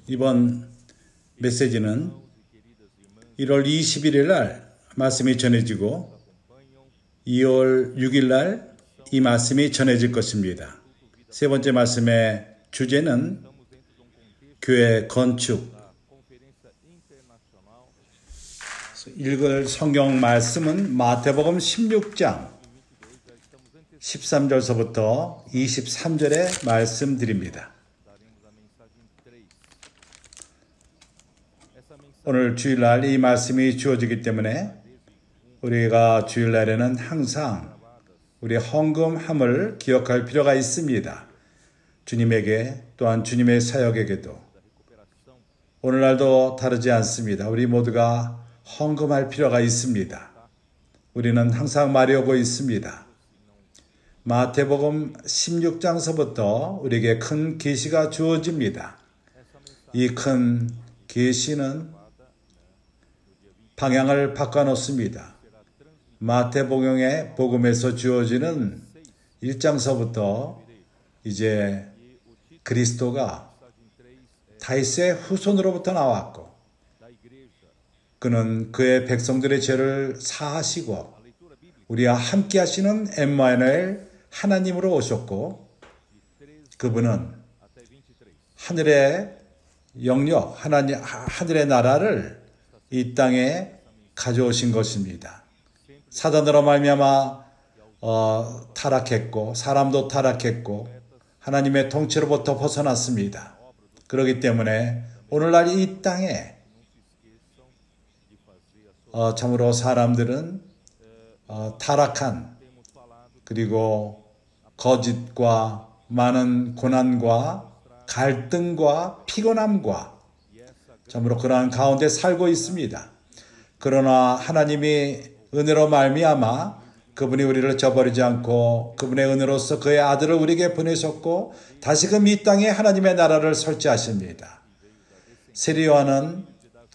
이번 메시지는 1월 21일 날 말씀이 전해지고 2월 6일 날 이 말씀이 전해질 것입니다. 세 번째 말씀의 주제는 교회 건축. 읽을 성경 말씀은 마태복음 16장 13절서부터 23절의 말씀드립니다. 오늘 주일날 이 말씀이 주어지기 때문에 우리가 주일날에는 항상 우리 헌금함을 기억할 필요가 있습니다. 주님에게 또한 주님의 사역에게도 오늘날도 다르지 않습니다. 우리 모두가 헌금할 필요가 있습니다. 우리는 항상 말하고 있습니다. 마태복음 16장서부터 우리에게 큰 계시가 주어집니다. 이 큰 계시는 방향을 바꿔놓습니다. 마태복음의 복음에서 주어지는 1장서부터 이제 그리스도가 다윗의 후손으로부터 나왔고 그는 그의 백성들의 죄를 사하시고 우리와 함께 하시는 임마누엘 하나님으로 오셨고 그분은 하늘의 영역, 하늘의 나라를 이 땅에 가져오신 것입니다. 사단으로 말미암아 타락했고 사람도 타락했고 하나님의 통치로부터 벗어났습니다. 그렇기 때문에 오늘날 이 땅에 참으로 사람들은 타락한 그리고 거짓과 많은 고난과 갈등과 피곤함과 참으로 그러한 가운데 살고 있습니다. 그러나 하나님이 은혜로 말미암아 그분이 우리를 저버리지 않고 그분의 은혜로서 그의 아들을 우리에게 보내셨고 다시금 이 땅에 하나님의 나라를 설치하십니다. 세례 요한은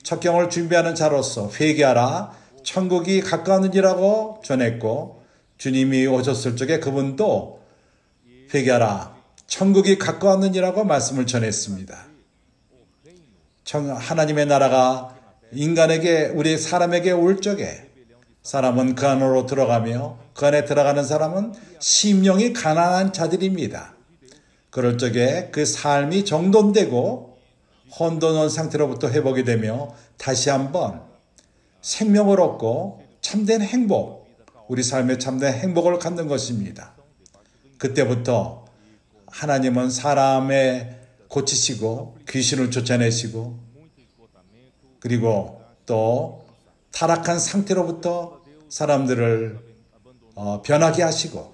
첫 경을 준비하는 자로서 회개하라 천국이 가까웠느니라고 전했고 주님이 오셨을 적에 그분도 회개하라 천국이 가까웠느니라고 말씀을 전했습니다. 하나님의 나라가 인간에게 우리 사람에게 올 적에 사람은 그 안으로 들어가며 그 안에 들어가는 사람은 심령이 가난한 자들입니다. 그럴 적에 그 삶이 정돈되고 혼돈한 상태로부터 회복이 되며 다시 한번 생명을 얻고 참된 행복, 우리 삶의 참된 행복을 갖는 것입니다. 그때부터 하나님은 사람을 고치시고 귀신을 쫓아내시고 그리고 또 타락한 상태로부터 사람들을 변하게 하시고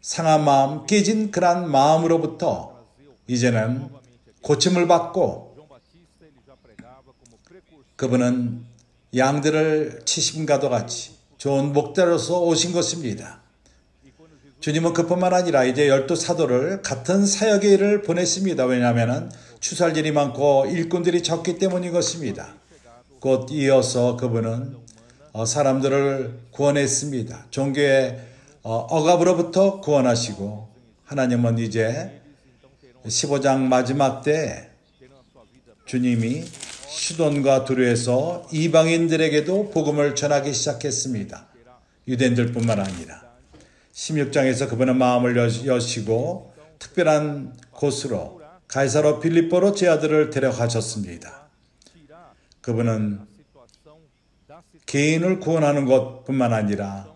상한 마음, 깨진 그런 마음으로부터 이제는 고침을 받고 그분은 양들을 치심과도 같이 좋은 목자로서 오신 것입니다. 주님은 그뿐만 아니라 이제 12사도를 같은 사역의 일을 보냈습니다. 왜냐하면 추살질이 많고 일꾼들이 적기 때문인 것입니다. 곧 이어서 그분은 사람들을 구원했습니다. 종교의 억압으로부터 구원하시고 하나님은 이제 15장 마지막 때 주님이 시돈과 두루에서 이방인들에게도 복음을 전하기 시작했습니다. 유대인들뿐만 아니라 16장에서 그분은 마음을 여시고 특별한 곳으로 가이사로 빌립보로 제 아들을 데려가셨습니다. 그분은 개인을 구원하는 것뿐만 아니라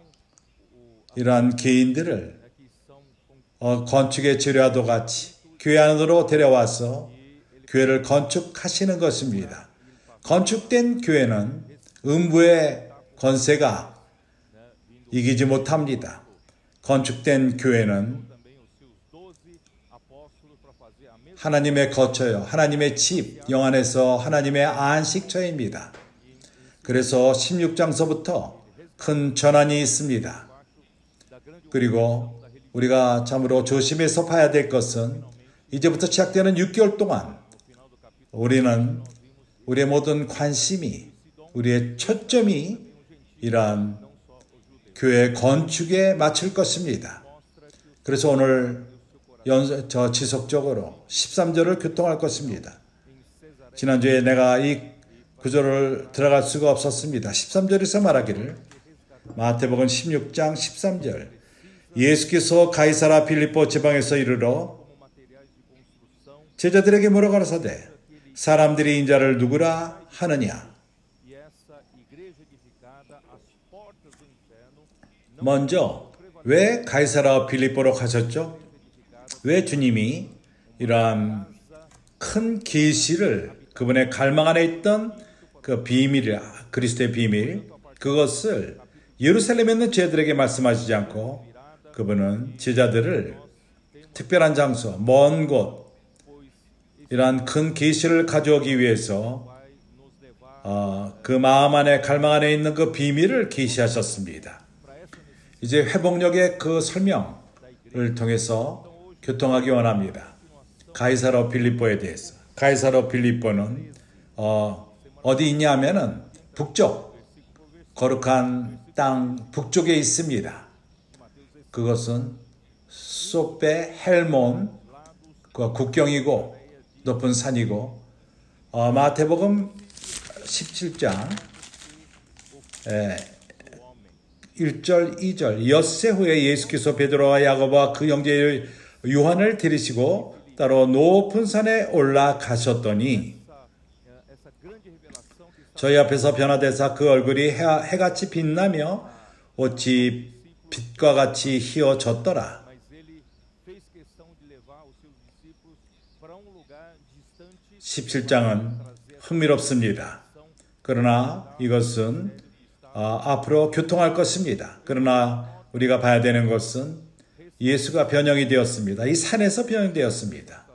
이러한 개인들을 건축의 재료와도 같이 교회 안으로 데려와서 교회를 건축하시는 것입니다. 건축된 교회는 음부의 권세가 이기지 못합니다. 건축된 교회는 하나님의 거처요, 하나님의 집, 영 안에서 하나님의 안식처입니다. 그래서 16장서부터 큰 전환이 있습니다. 그리고 우리가 참으로 조심해서 봐야 될 것은 이제부터 시작되는 6개월 동안 우리는 우리의 모든 관심이, 우리의 초점이 이러한 교회 건축에 맞출 것입니다. 그래서 오늘 지속적으로 13절을 교통할 것입니다. 지난주에 내가 이 구절을 들어갈 수가 없었습니다. 13절에서 말하기를 마태복음 16장 13절 예수께서 가이사라 빌립보 지방에서 이르러 제자들에게 뭐라고 가라사대 사람들이 인자를 누구라 하느냐. 먼저 왜 가이사라 빌립보로 가셨죠? 왜 주님이 이러한 큰 계시를 그분의 갈망 안에 있던 그 비밀, 그리스도의 비밀, 그것을 예루살렘에 있는 제자들에게 말씀하시지 않고 그분은 제자들을 특별한 장소, 먼 곳, 이러한 큰 계시를 가져오기 위해서 그 마음 안에 갈망 안에 있는 그 비밀을 계시하셨습니다. 이제 회복력의 그 설명을 통해서 교통하기 원합니다. 가이사라 빌립보에 대해서. 가이사라 빌립보는 어디 있냐 하면은 북쪽, 거룩한 땅 북쪽에 있습니다. 그것은 소페 헬몬 그 국경이고 높은 산이고 마태복음 17장 1절 2절 엿새 후에 예수께서 베드로와 야고보와 그 형제 요한을 데리시고 따로 높은 산에 올라가셨더니 저희 앞에서 변화되사 그 얼굴이 해같이 빛나며 어찌 빛과 같이 희어졌더라. 17장은 흥미롭습니다. 그러나 이것은 앞으로 교통할 것입니다. 그러나 우리가 봐야 되는 것은 예수가 변형이 되었습니다. 이 산에서 변형되었습니다.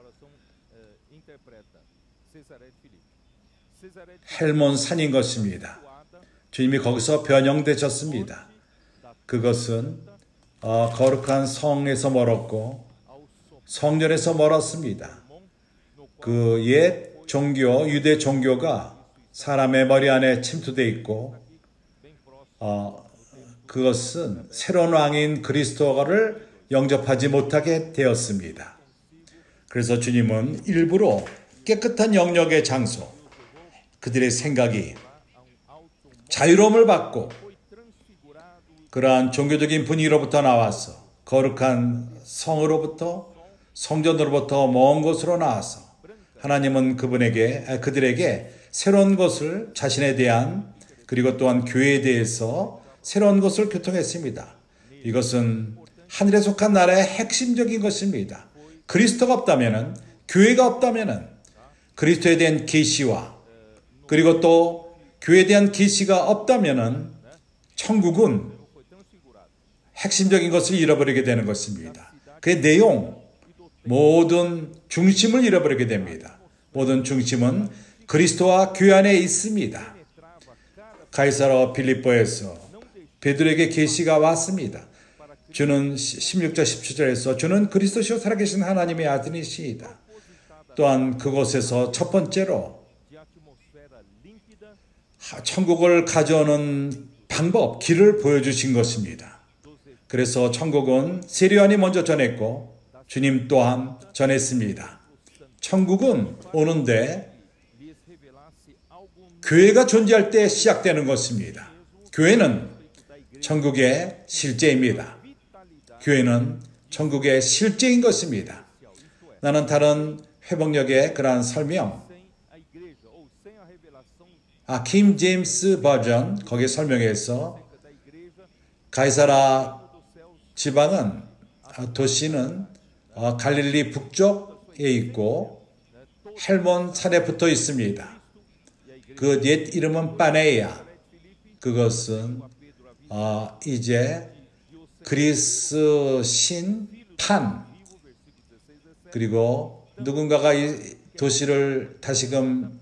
헬몬 산인 것입니다. 주님이 거기서 변형되셨습니다. 그것은 거룩한 성에서 멀었고 성전에서 멀었습니다. 그 옛 종교, 유대 종교가 사람의 머리 안에 침투되어 있고 그것은 새로운 왕인 그리스도를 영접하지 못하게 되었습니다. 그래서 주님은 일부러 깨끗한 영역의 장소, 그들의 생각이 자유로움을 받고 그러한 종교적인 분위기로부터 나와서 거룩한 성으로부터 성전으로부터 먼 곳으로 나와서 하나님은 그들에게 새로운 것을 자신에 대한 그리고 또한 교회에 대해서 새로운 것을 교통했습니다. 이것은 하늘에 속한 나라의 핵심적인 것입니다. 그리스도가 없다면은 교회가 없다면은 그리스도에 대한 계시와 그리고 또 교회에 대한 계시가 없다면은 천국은 핵심적인 것을 잃어버리게 되는 것입니다. 그의 내용, 모든 중심을 잃어버리게 됩니다. 모든 중심은 그리스도와 교회 안에 있습니다. 가이사라 빌립보에서 베드로에게 계시가 왔습니다. 주는 16절 17절에서 주는 그리스도시요 살아계신 하나님의 아들이시이다. 또한 그곳에서 첫 번째로 천국을 가져오는 방법, 길을 보여주신 것입니다. 그래서 천국은 세례요한이 먼저 전했고 주님 또한 전했습니다. 천국은 오는데 교회가 존재할 때 시작되는 것입니다. 교회는 천국의 실제입니다. 교회는 천국의 실제인 것입니다. 나는 다른 회복력의 그러한 설명, 킹 제임스 버전 거기에 설명해서 가이사라 지방은 도시는 갈릴리 북쪽에 있고 헬몬 산에 붙어 있습니다. 그 옛 이름은 파네야. 그것은 이제 그리스 신 판 그리고 누군가가 이 도시를 다시금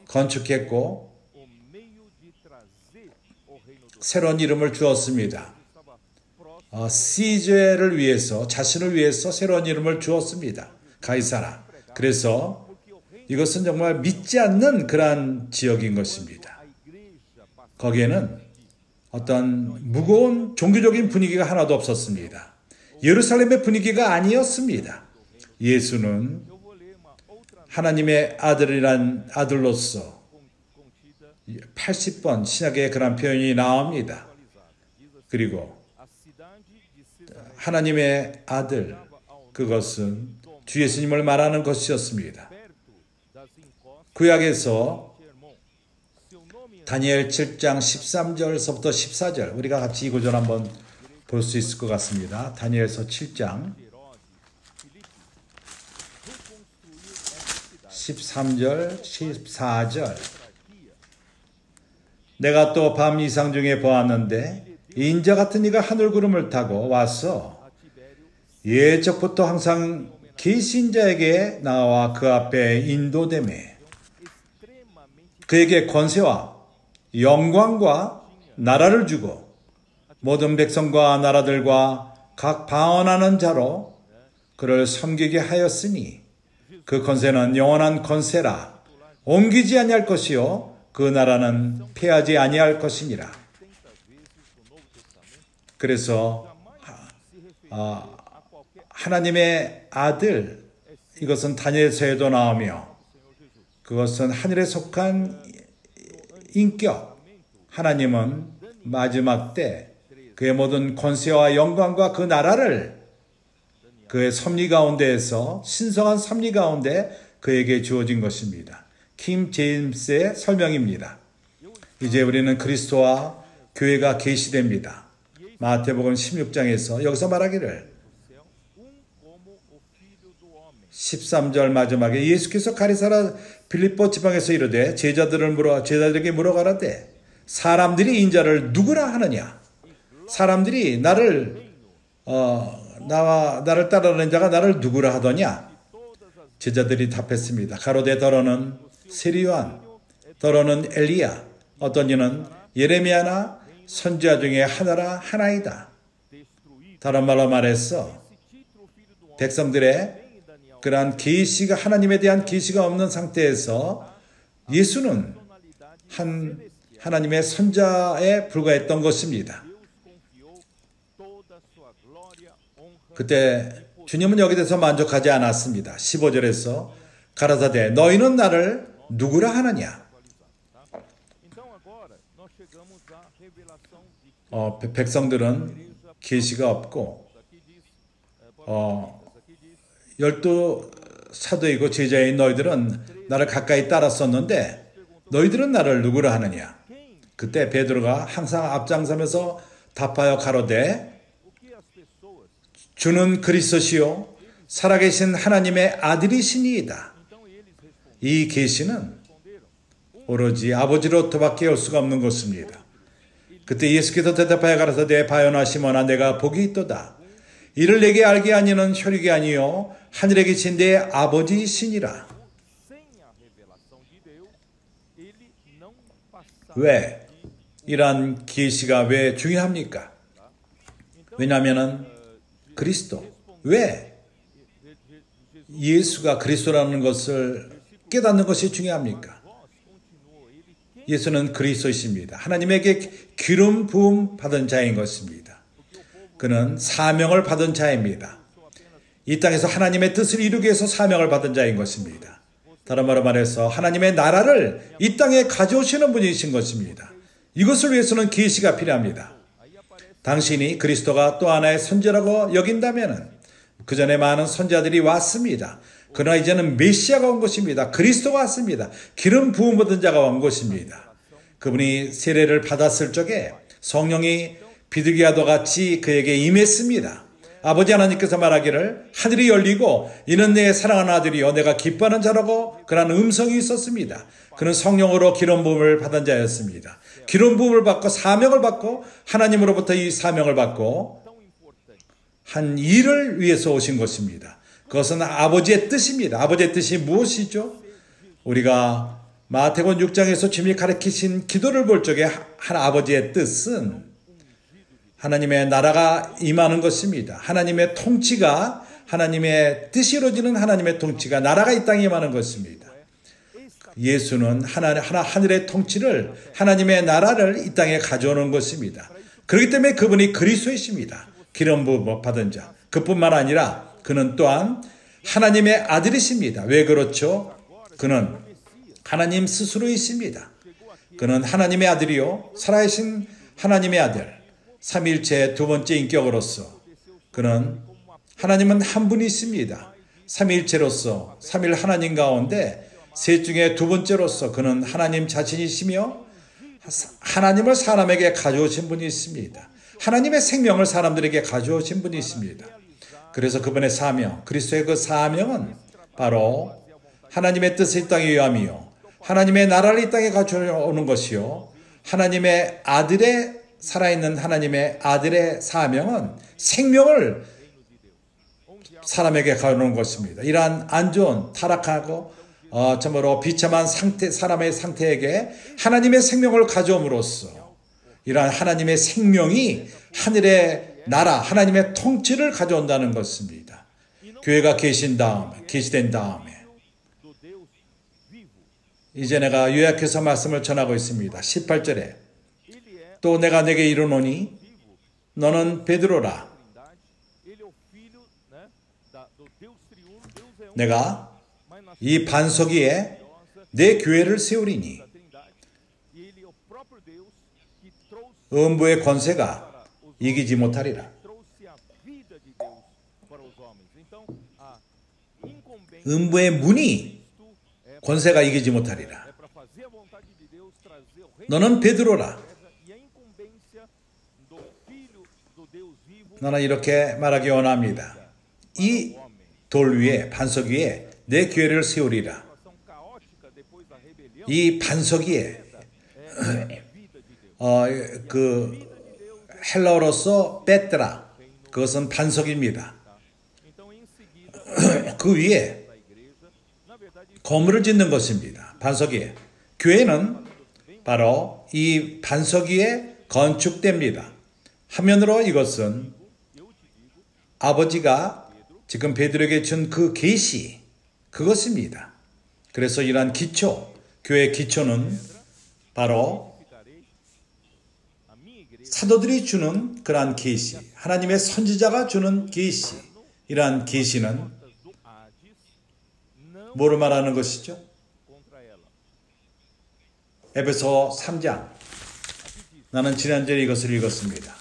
건축했고 새로운 이름을 주었습니다. 시제를 위해서 자신을 위해서 새로운 이름을 주었습니다. 가이사라. 그래서 이것은 정말 믿지 않는 그러한 지역인 것입니다. 거기에는 어떤 무거운 종교적인 분위기가 하나도 없었습니다. 예루살렘의 분위기가 아니었습니다. 예수는 하나님의 아들로서 80번 신약에 그런 표현이 나옵니다. 그리고 하나님의 아들, 그것은 주 예수님을 말하는 것이었습니다. 구약에서 다니엘 7장 13절서부터 14절, 우리가 같이 이 구절 한번 볼 수 있을 것 같습니다. 다니엘서 7장 13절, 14절. 내가 또 밤 이상 중에 보았는데 인자 같은 이가 하늘구름을 타고 와서 예적부터 항상 계신 자에게 나와 그 앞에 인도되매 그에게 권세와 영광과 나라를 주고 모든 백성과 나라들과 각 방언하는 자로 그를 섬기게 하였으니 그 권세는 영원한 권세라. 옮기지 아니할 것이요 그 나라는 패하지 아니할 것이니라. 그래서 하나님의 아들, 이것은 다니엘서에도 나오며 그것은 하늘에 속한 인격. 하나님은 마지막 때 그의 모든 권세와 영광과 그 나라를 그의 섭리 가운데에서 신성한 섭리 가운데 그에게 주어진 것입니다. 킹 제임스의 설명입니다. 이제 우리는 그리스도와 교회가 계시됩니다. 마태복음 16장에서 여기서 말하기를 13절 마지막에 예수께서 가리사라 빌립보 지방에서 이르되 제자들에게 물어가라되 사람들이 인자를 누구라 하느냐? 사람들이 나를 따르는 자가 나를 누구라 하더냐? 제자들이 답했습니다. 가로되 더러는 세리요한, 더러는 엘리야, 어떤 이는 예레미야나 선지자 중에 하나이다. 다른 말로 말해서 백성들의 그러한 계시가, 하나님에 대한 계시가 없는 상태에서 예수는 하나님의 선자에 불과했던 것입니다. 그때 주님은 여기 대해서 만족하지 않았습니다. 15절에서 가라사대 너희는 나를 누구라 하느냐? 백성들은 계시가 없고 12 사도이고 제자인 너희들은 나를 가까이 따랐었는데 너희들은 나를 누구라 하느냐? 그때 베드로가 항상 앞장서면서 답하여 가로되 주는 그리스도시요 살아계신 하나님의 아들이시니이다. 이 계시는 오로지 아버지로부터밖에 올 수가 없는 것입니다. 그때 예수께서 대답하여 가라사대 바요나 시몬아 내가 복이 있도다. 이를 내게 알게 하니는 혈육이 아니요 하늘에 계신 내 아버지시니라. 왜? 이러한 계시가 왜 중요합니까? 왜냐하면 그리스도. 왜? 예수가 그리스도라는 것을 깨닫는 것이 중요합니까? 예수는 그리스도이십니다. 하나님에게 기름 부음 받은 자인 것입니다. 그는 사명을 받은 자입니다. 이 땅에서 하나님의 뜻을 이루기 위해서 사명을 받은 자인 것입니다. 다른 말로 말해서 하나님의 나라를 이 땅에 가져오시는 분이신 것입니다. 이것을 위해서는 계시가 필요합니다. 당신이 그리스도가 또 하나의 선지자라고 여긴다면 그 전에 많은 선지자들이 왔습니다. 그러나 이제는 메시아가 온 것입니다. 그리스도가 왔습니다. 기름 부음 받은 자가 온 것입니다. 그분이 세례를 받았을 적에 성령이 비둘기와도 같이 그에게 임했습니다. 아버지 하나님께서 말하기를 하늘이 열리고 이는 내 사랑하는 아들이요 내가 기뻐하는 자라고 그런 음성이 있었습니다. 그는 성령으로 기름 부음을 받은 자였습니다. 기름 부음을 받고 사명을 받고 하나님으로부터 이 사명을 받고 한 일을 위해서 오신 것입니다. 그것은 아버지의 뜻입니다. 아버지의 뜻이 무엇이죠? 우리가 마태복음 6장에서 주님이 가르치신 기도를 볼 적에 한 아버지의 뜻은 하나님의 나라가 임하는 것입니다. 하나님의 통치가, 하나님의 뜻이 이루어지는 하나님의 통치가, 나라가 이 땅에 임하는 것입니다. 예수는 하늘의 통치를, 하나님의 나라를 이 땅에 가져오는 것입니다. 그렇기 때문에 그분이 그리스도이십니다. 기름 부음 받은 자. 그뿐만 아니라 그는 또한 하나님의 아들이십니다. 왜 그렇죠? 그는 하나님 스스로이십니다. 그는 하나님의 아들이요 살아계신 하나님의 아들, 삼위일체의 두 번째 인격으로서 그는 하나님은 한 분이십니다. 삼위일체로서 삼일 하나님 가운데 셋 중에 두 번째로서 그는 하나님 자신이시며 하나님을 사람에게 가져오신 분이 있습니다. 하나님의 생명을 사람들에게 가져오신 분이 있습니다. 그래서 그분의 사명, 그리스도의 그 사명은 바로 하나님의 뜻을 이 땅에 위함이요 하나님의 나라를 이 땅에 가져오는 것이요 하나님의 아들의 살아있는 하나님의 아들의 사명은 생명을 사람에게 가져오는 것입니다. 이러한 안 좋은 타락하고 참으로 비참한 상태, 사람의 상태에게 하나님의 생명을 가져옴으로써 이러한 하나님의 생명이 하늘의 나라, 하나님의 통치를 가져온다는 것입니다. 교회가 계시된 다음에 이제 내가 요약해서 말씀을 전하고 있습니다. 18절에 또 내가 내게 이르노니 너는 베드로라. 내가 이 반석 위에 내 교회를 세우리니 음부의 권세가 이기지 못하리라. 음부의 문이 권세가 이기지 못하리라. 너는 베드로라. 나는 이렇게 말하기 원합니다. 이 돌 위에 반석 위에 내 교회를 세우리라. 이 반석 위에 그 헬라어로서 베트라 그것은 반석입니다. 그 위에 건물을 짓는 것입니다. 반석 위에. 교회는 바로 이 반석 위에 건축됩니다. 한면으로 이것은 아버지가 지금 베드로에게 준 그 계시 그것입니다. 그래서 이러한 기초, 교회의 기초는 바로 사도들이 주는 그러한 계시, 하나님의 선지자가 주는 계시, 이러한 계시는 뭐를 말하는 것이죠? 에베소 3장. 나는 지난주에 이것을 읽었습니다.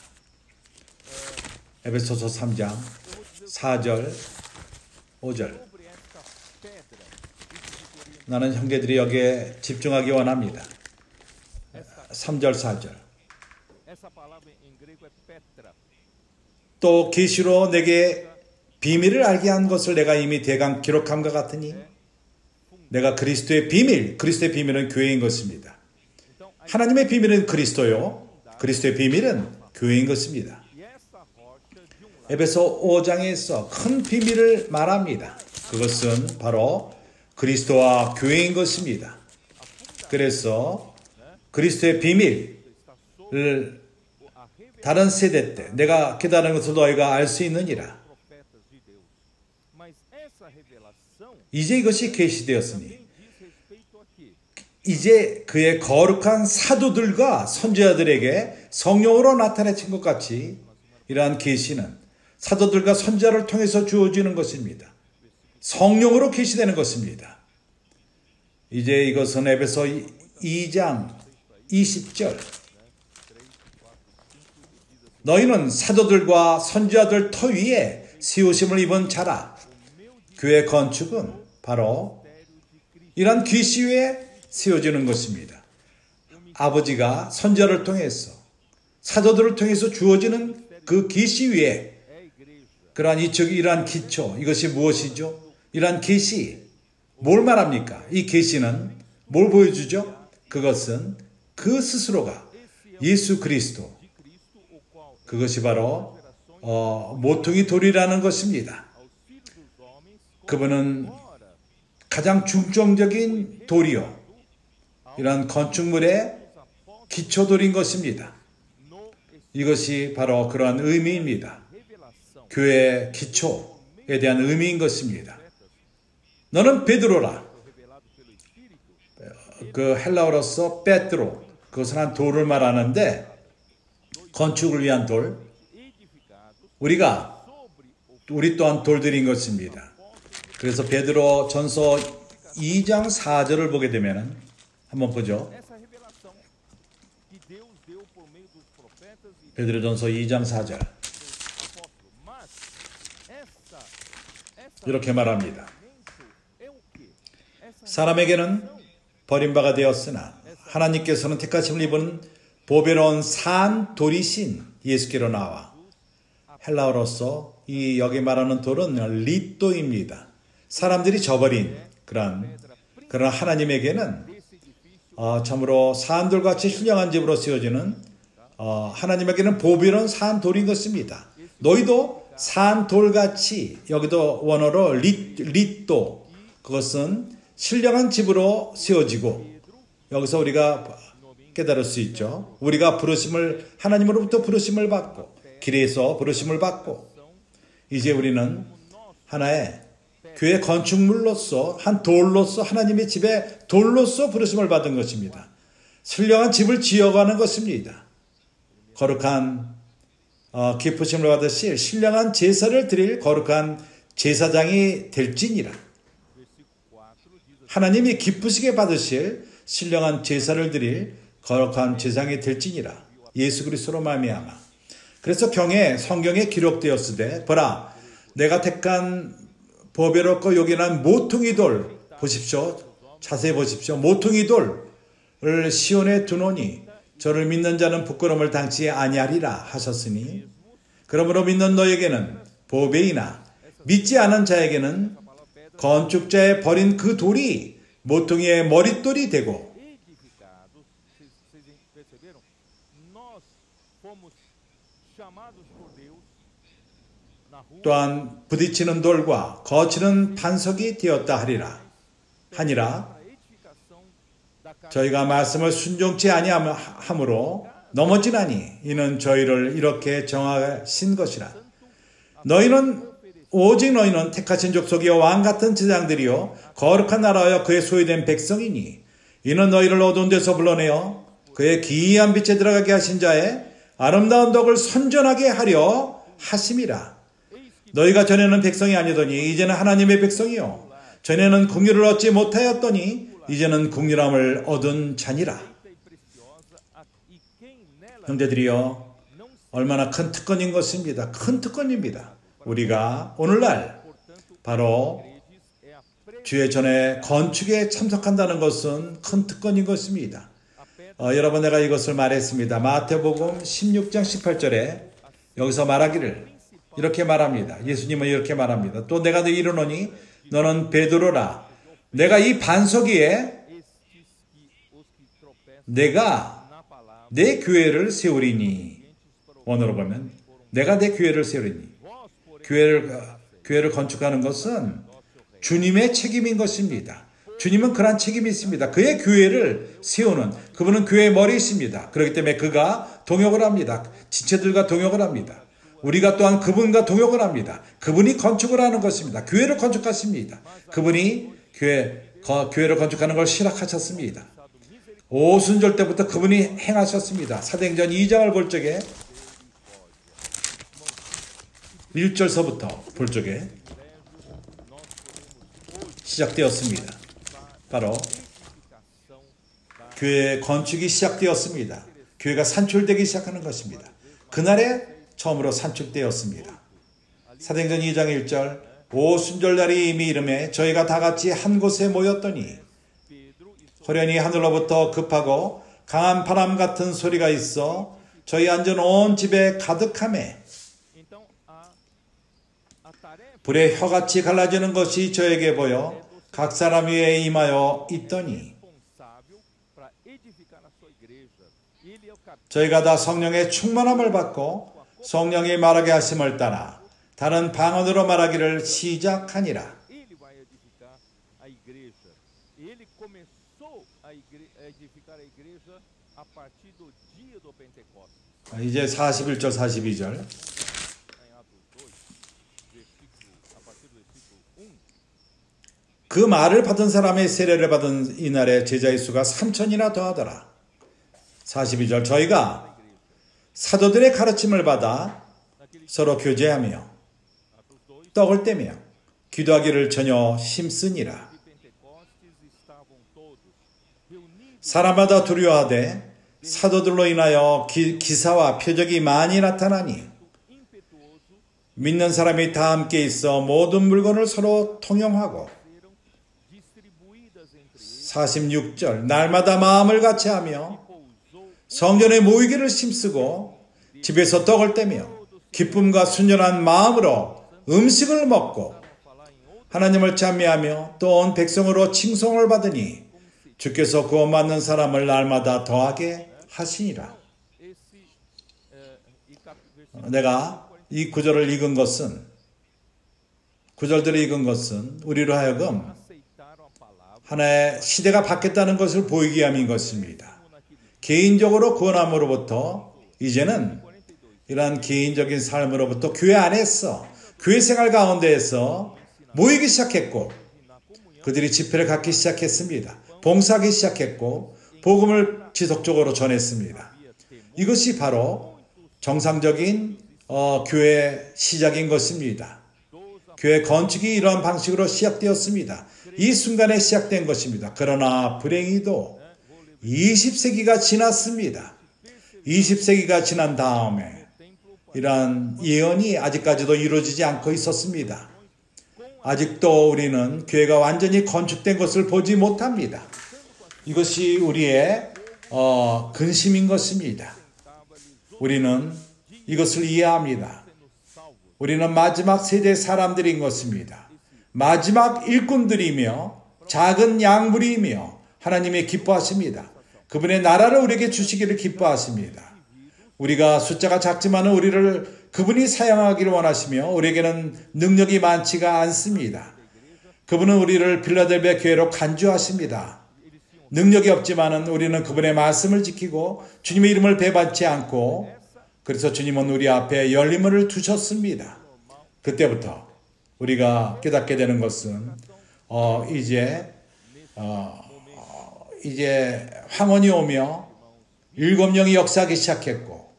에베소서 3장 4절, 5절. 나는 형제들이 여기에 집중하기 원합니다. 3절, 4절. 또 계시로 내게 비밀을 알게 한 것을 내가 이미 대강 기록함과 같으니 내가 그리스도의 비밀은 교회인 것입니다. 하나님의 비밀은 그리스도요. 그리스도의 비밀은 교회인 것입니다. 에베소 5장에서 큰 비밀을 말합니다. 그것은 바로 그리스도와 교회인 것입니다. 그래서 그리스도의 비밀을 다른 세대 때 내가 깨달은 것을 너희가 알 수 있느니라. 이제 이것이 계시되었으니 이제 그의 거룩한 사도들과 선지자들에게 성령으로 나타내신 것 같이 이러한 계시는 사도들과 선지자를 통해서 주어지는 것입니다. 성령으로 계시되는 것입니다. 이제 이것은 에베소 2장 20절. 너희는 사도들과 선지자들 터 위에 세우심을 입은 자라. 교회 건축은 바로 이러한 계시 위에 세워지는 것입니다. 아버지가 선지자를 통해서 사도들을 통해서 주어지는 그 계시 위에 그러한 이러한 기초, 이것이 무엇이죠? 이러한 계시, 뭘 말합니까? 이 계시는 뭘 보여주죠? 그것은 그 스스로가 예수 그리스도, 그것이 바로 모퉁이 돌이라는 것입니다. 그분은 가장 중점적인 돌이요, 이러한 건축물의 기초돌인 것입니다. 이것이 바로 그러한 의미입니다. 교회의 기초에 대한 의미인 것입니다. 너는 베드로라. 그 헬라어로서 베드로, 그것은 한 돌을 말하는데 건축을 위한 돌. 우리가 우리 또한 돌들인 것입니다. 그래서 베드로 전서 2장 4절을 보게 되면 한번 보죠. 베드로 전서 2장 4절 이렇게 말합니다. 사람에게는 버림바가 되었으나 하나님께서는 택하심을 입은 보배로운 산 돌이신 예수께로 나와 헬라어로서 이 여기 말하는 돌은 리또입니다. 사람들이 저버린 그런 하나님에게는 참으로 산돌같이 훌륭한 집으로 세워지는 하나님에게는 보배로운 산돌인 것입니다. 너희도 산돌같이 여기도 원어로 리또 그것은 신령한 집으로 세워지고 여기서 우리가 깨달을 수 있죠. 우리가 하나님으로부터 부르심을 받고 길에서 부르심을 받고 이제 우리는 하나의 교회 건축물로서 한 돌로서 하나님의 집에 돌로서 부르심을 받은 것입니다. 신령한 집을 지어가는 것입니다. 거룩한 기쁘심을 받으실 신령한 제사를 드릴 거룩한 제사장이 될지니라. 하나님이 기쁘시게 받으실 신령한 제사를 드릴 거룩한 제사장이 될지니라. 예수 그리스도로 말미암아. 그래서 성경에 기록되었으되 보라 내가 택한 보배롭고 요긴한 모퉁이 돌 보십시오. 자세히 보십시오. 모퉁이 돌을 시온에 두노니 저를 믿는 자는 부끄러움을 당치 아니하리라 하셨으니 그러므로 믿는 너에게는 보배이나 믿지 않은 자에게는 건축자의 버린 그 돌이 모퉁이의 머릿돌이 되고 또한 부딪히는 돌과 거치는 반석이 되었다 하니라. 저희가 말씀을 순종치 아니함으로 넘어지나니 이는 저희를 이렇게 정하신 것이라. 오직 너희는 택하신 족속이요 왕같은 제장들이요 거룩한 나라여 그의 소유된 백성이니 이는 너희를 어두운 데서 불러내어 그의 기이한 빛에 들어가게 하신 자의 아름다운 덕을 선전하게 하려 하심이라. 너희가 전에는 백성이 아니더니 이제는 하나님의 백성이요 전에는 긍휼을 얻지 못하였더니 이제는 긍휼함을 얻은 자니라. 형제들이여 얼마나 큰 특권인 것입니다. 큰 특권입니다. 우리가 오늘날 바로 주의 전에 건축에 참석한다는 것은 큰 특권인 것입니다. 여러분 내가 이것을 말했습니다. 마태복음 16장 18절에 여기서 말하기를 이렇게 말합니다. 예수님은 이렇게 말합니다. 또 내가 너희 이르노니 너는 베드로라. 내가 이 반석 위에 내가 내 교회를 세우리니. 원어로 보면 내가 내 교회를 세우리니. 교회를 건축하는 것은 주님의 책임인 것입니다. 주님은 그러한 책임이 있습니다. 그의 교회를 세우는 그분은 교회의 머리이십니다. 그렇기 때문에 그가 동역을 합니다. 지체들과 동역을 합니다. 우리가 또한 그분과 동역을 합니다. 그분이 건축을 하는 것입니다. 교회를 건축하십니다. 그분이 교회를 건축하는 걸 시작하셨습니다. 오순절 때부터 그분이 행하셨습니다. 사도행전 2장을 볼 적에 1절서부터 볼 적에 시작되었습니다. 바로 교회 건축이 시작되었습니다. 교회가 산출되기 시작하는 것입니다. 그날에 처음으로 산출되었습니다. 사도행전 2장 1절 오순절날이 이미 이름에 저희가 다 같이 한 곳에 모였더니 호련히 하늘로부터 급하고 강한 바람 같은 소리가 있어 저희 앉은 온 집에 가득하매 불의 혀같이 갈라지는 것이 저에게 보여 각 사람 위에 임하여 있더니 저희가 다 성령의 충만함을 받고 성령이 말하게 하심을 따라 다른 방언으로 말하기를 시작하니라. 이제 41절 42절 그 말을 받은 사람의 세례를 받은 이날의 제자의 수가 3,000이나 더하더라. 42절 저희가 사도들의 가르침을 받아 서로 교제하며 떡을 떼며 기도하기를 전혀 힘쓰니라. 사람마다 두려워하되 사도들로 인하여 기사와 표적이 많이 나타나니 믿는 사람이 다 함께 있어 모든 물건을 서로 통용하고 46절 날마다 마음을 같이하며 성전에 모이기를 힘쓰고 집에서 떡을 떼며 기쁨과 순전한 마음으로 음식을 먹고 하나님을 찬미하며 또 온 백성으로 칭송을 받으니 주께서 구원받는 사람을 날마다 더하게 하시니라. 내가 이 구절을 읽은 것은 구절들을 읽은 것은 우리로 하여금 하나의 시대가 바뀌었다는 것을 보이기 위함인 것입니다. 개인적으로 구원함으로부터 이제는 이러한 개인적인 삶으로부터 교회 안에서 교회 생활 가운데에서 모이기 시작했고 그들이 집회를 갖기 시작했습니다. 봉사하기 시작했고 복음을 지속적으로 전했습니다. 이것이 바로 정상적인 교회 시작인 것입니다. 교회 건축이 이러한 방식으로 시작되었습니다. 이 순간에 시작된 것입니다. 그러나 불행히도 20세기가 지났습니다. 20세기가 지난 다음에 이러한 예언이 아직까지도 이루어지지 않고 있었습니다. 아직도 우리는 교회가 완전히 건축된 것을 보지 못합니다. 이것이 우리의 근심인 것입니다. 우리는 이것을 이해합니다. 우리는 마지막 세대 사람들인 것입니다. 마지막 일꾼들이며 작은 양물이며 하나님이 기뻐하십니다. 그분의 나라를 우리에게 주시기를 기뻐하십니다. 우리가 숫자가 작지만 우리를 그분이 사용하기를 원하시며 우리에게는 능력이 많지가 않습니다. 그분은 우리를 필라델피아 교회로 간주하십니다. 능력이 없지만 우리는 그분의 말씀을 지키고 주님의 이름을 배반치 않고 그래서 주님은 우리 앞에 열림을 두셨습니다. 그때부터 우리가 깨닫게 되는 것은 이제 황혼이 오며 일곱 영이 역사하기 시작했고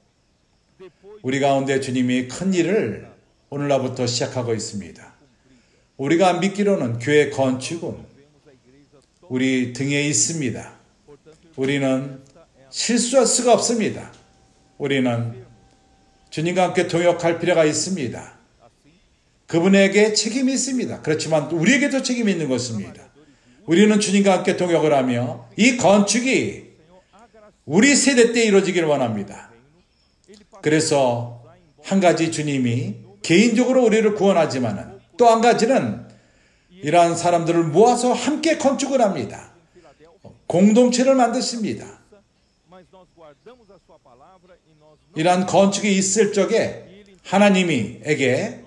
우리 가운데 주님이 큰 일을 오늘날부터 시작하고 있습니다. 우리가 믿기로는 교회 건축은 우리 등에 있습니다. 우리는 실수할 수가 없습니다. 우리는 주님과 함께 동역할 필요가 있습니다. 그분에게 책임이 있습니다. 그렇지만 우리에게도 책임이 있는 것입니다. 우리는 주님과 함께 동역을 하며 이 건축이 우리 세대 때 이루어지기를 원합니다. 그래서 한 가지 주님이 개인적으로 우리를 구원하지만 또 한 가지는 이러한 사람들을 모아서 함께 건축을 합니다. 공동체를 만드십니다. 이러한 건축이 있을 적에 하나님에게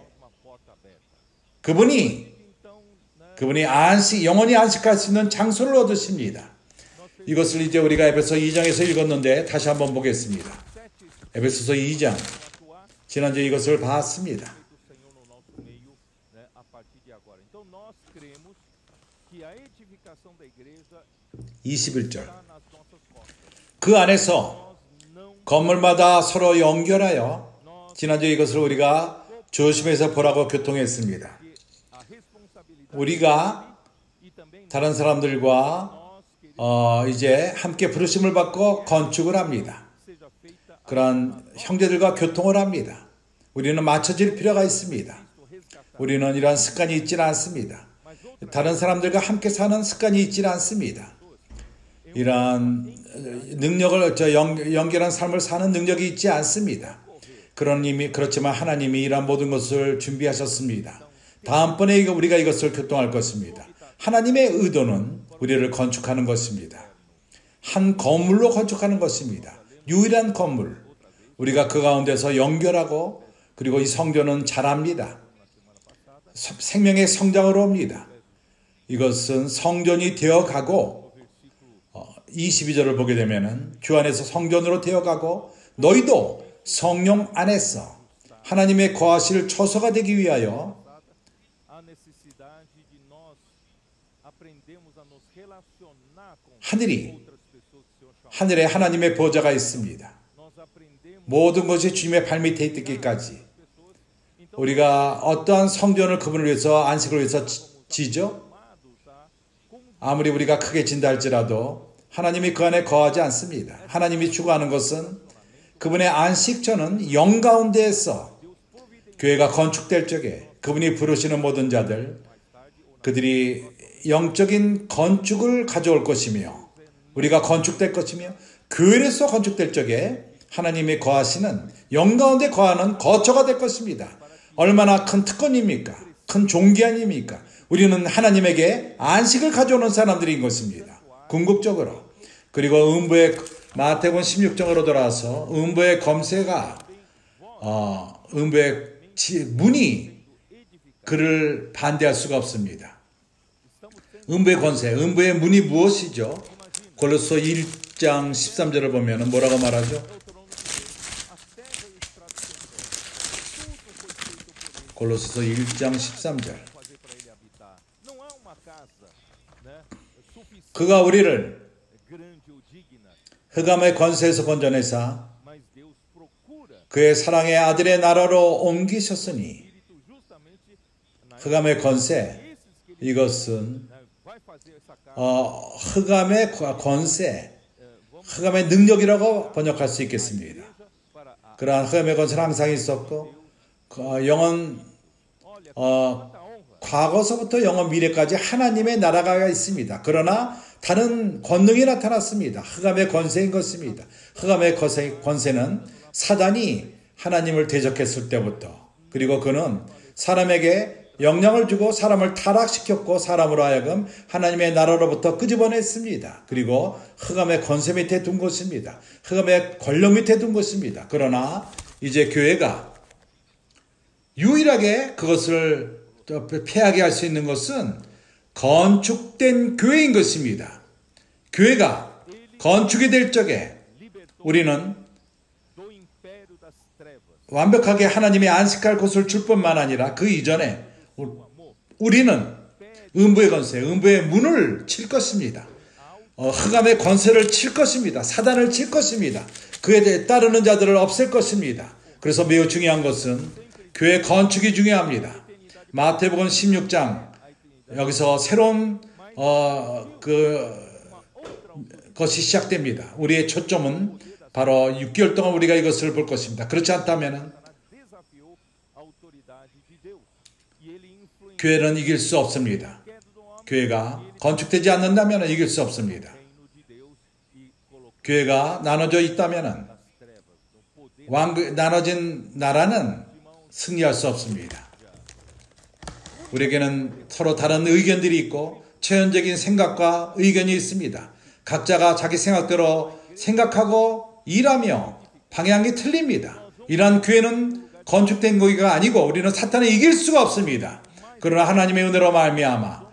그분이 영원히 안식할 수 있는 장소를 얻으십니다. 이것을 이제 우리가 에베소 2장에서 읽었는데 다시 한번 보겠습니다. 에베소서 2장. 지난주에 이것을 봤습니다. 21절. 그 안에서 건물마다 서로 연결하여 지난주에 이것을 우리가 조심해서 보라고 교통했습니다. 우리가 다른 사람들과 이제 함께 부르심을 받고 건축을 합니다. 그러한 형제들과 교통을 합니다. 우리는 맞춰질 필요가 있습니다. 우리는 이러한 습관이 있지는 않습니다. 다른 사람들과 함께 사는 습관이 있지는 않습니다. 이러한 능력을 연결한 삶을 사는 능력이 있지 않습니다. 그렇지만 하나님이 이러한 모든 것을 준비하셨습니다. 다음번에 우리가 이것을 교통할 것입니다. 하나님의 의도는 우리를 건축하는 것입니다. 한 건물로 건축하는 것입니다. 유일한 건물. 우리가 그 가운데서 연결하고 그리고 이 성전은 자랍니다. 생명의 성장으로 옵니다. 이것은 성전이 되어가고 22절을 보게 되면 주 안에서 성전으로 되어가고 너희도 성령 안에서 하나님의 거하실 처소가 되기 위하여 하늘에 하나님의 보좌가 있습니다. 모든 것이 주님의 발밑에 있기까지 우리가 어떠한 성전을 그분을 위해서 안식을 위해서 지죠? 아무리 우리가 크게 진다 할지라도 하나님이 그 안에 거하지 않습니다. 하나님이 추구하는 것은 그분의 안식처는 영 가운데에서 교회가 건축될 적에 그분이 부르시는 모든 자들, 그들이 영적인 건축을 가져올 것이며 우리가 건축될 것이며 교회에서 건축될 적에 하나님이 거하시는 영 가운데 거하는 거처가 될 것입니다. 얼마나 큰 특권입니까? 큰 존귀함입니까? 우리는 하나님에게 안식을 가져오는 사람들인 것입니다. 궁극적으로. 그리고 음부의 마태복음 16장으로 돌아와서 음부의 검세가 음부의 문이 그를 반대할 수가 없습니다. 음부의 권세, 음부의 문이 무엇이죠? 골로새 1장 13절을 보면 뭐라고 말하죠? 골로새서 1장 13절. 그가 우리를 흑암의 권세에서 건져내사 그의 사랑의 아들의 나라로 옮기셨으니, 흑암의 권세, 이것은 흑암의 권세, 흑암의 능력이라고 번역할 수 있겠습니다. 그러한 흑암의 권세는 항상 있었고 과거서부터 영원 미래까지 하나님의 나라가 있습니다. 그러나 다른 권능이 나타났습니다. 흑암의 권세인 것입니다. 흑암의 권세는 사단이 하나님을 대적했을 때부터, 그리고 그는 사람에게 영향을 주고 사람을 타락시켰고 사람으로 하여금 하나님의 나라로부터 끄집어냈습니다. 그리고 흑암의 권세 밑에 둔 것입니다. 흑암의 권력 밑에 둔 것입니다. 그러나 이제 교회가 유일하게 그것을 패하게 할 수 있는 것은 건축된 교회인 것입니다. 교회가 건축이 될 적에 우리는 완벽하게 하나님의 안식할 곳을 줄 뿐만 아니라 그 이전에 우리는 음부의 권세, 음부의 문을 칠 것입니다. 흑암의 권세를 칠 것입니다. 사단을 칠 것입니다. 그에 따르는 자들을 없앨 것입니다. 그래서 매우 중요한 것은 교회 건축이 중요합니다. 마태복음 16장, 여기서 새로운 것이 시작됩니다. 우리의 초점은 바로 6개월 동안 우리가 이것을 볼 것입니다. 그렇지 않다면 교회는 이길 수 없습니다. 교회가 건축되지 않는다면 이길 수 없습니다. 교회가 나눠져 있다면 나눠진 나라는 승리할 수 없습니다. 우리에게는 서로 다른 의견들이 있고 체현적인 생각과 의견이 있습니다. 각자가 자기 생각대로 생각하고 일하며 방향이 틀립니다. 이러한 교회는 건축된 거기가 아니고 우리는 사탄을 이길 수가 없습니다. 그러나 하나님의 은혜로 말미암아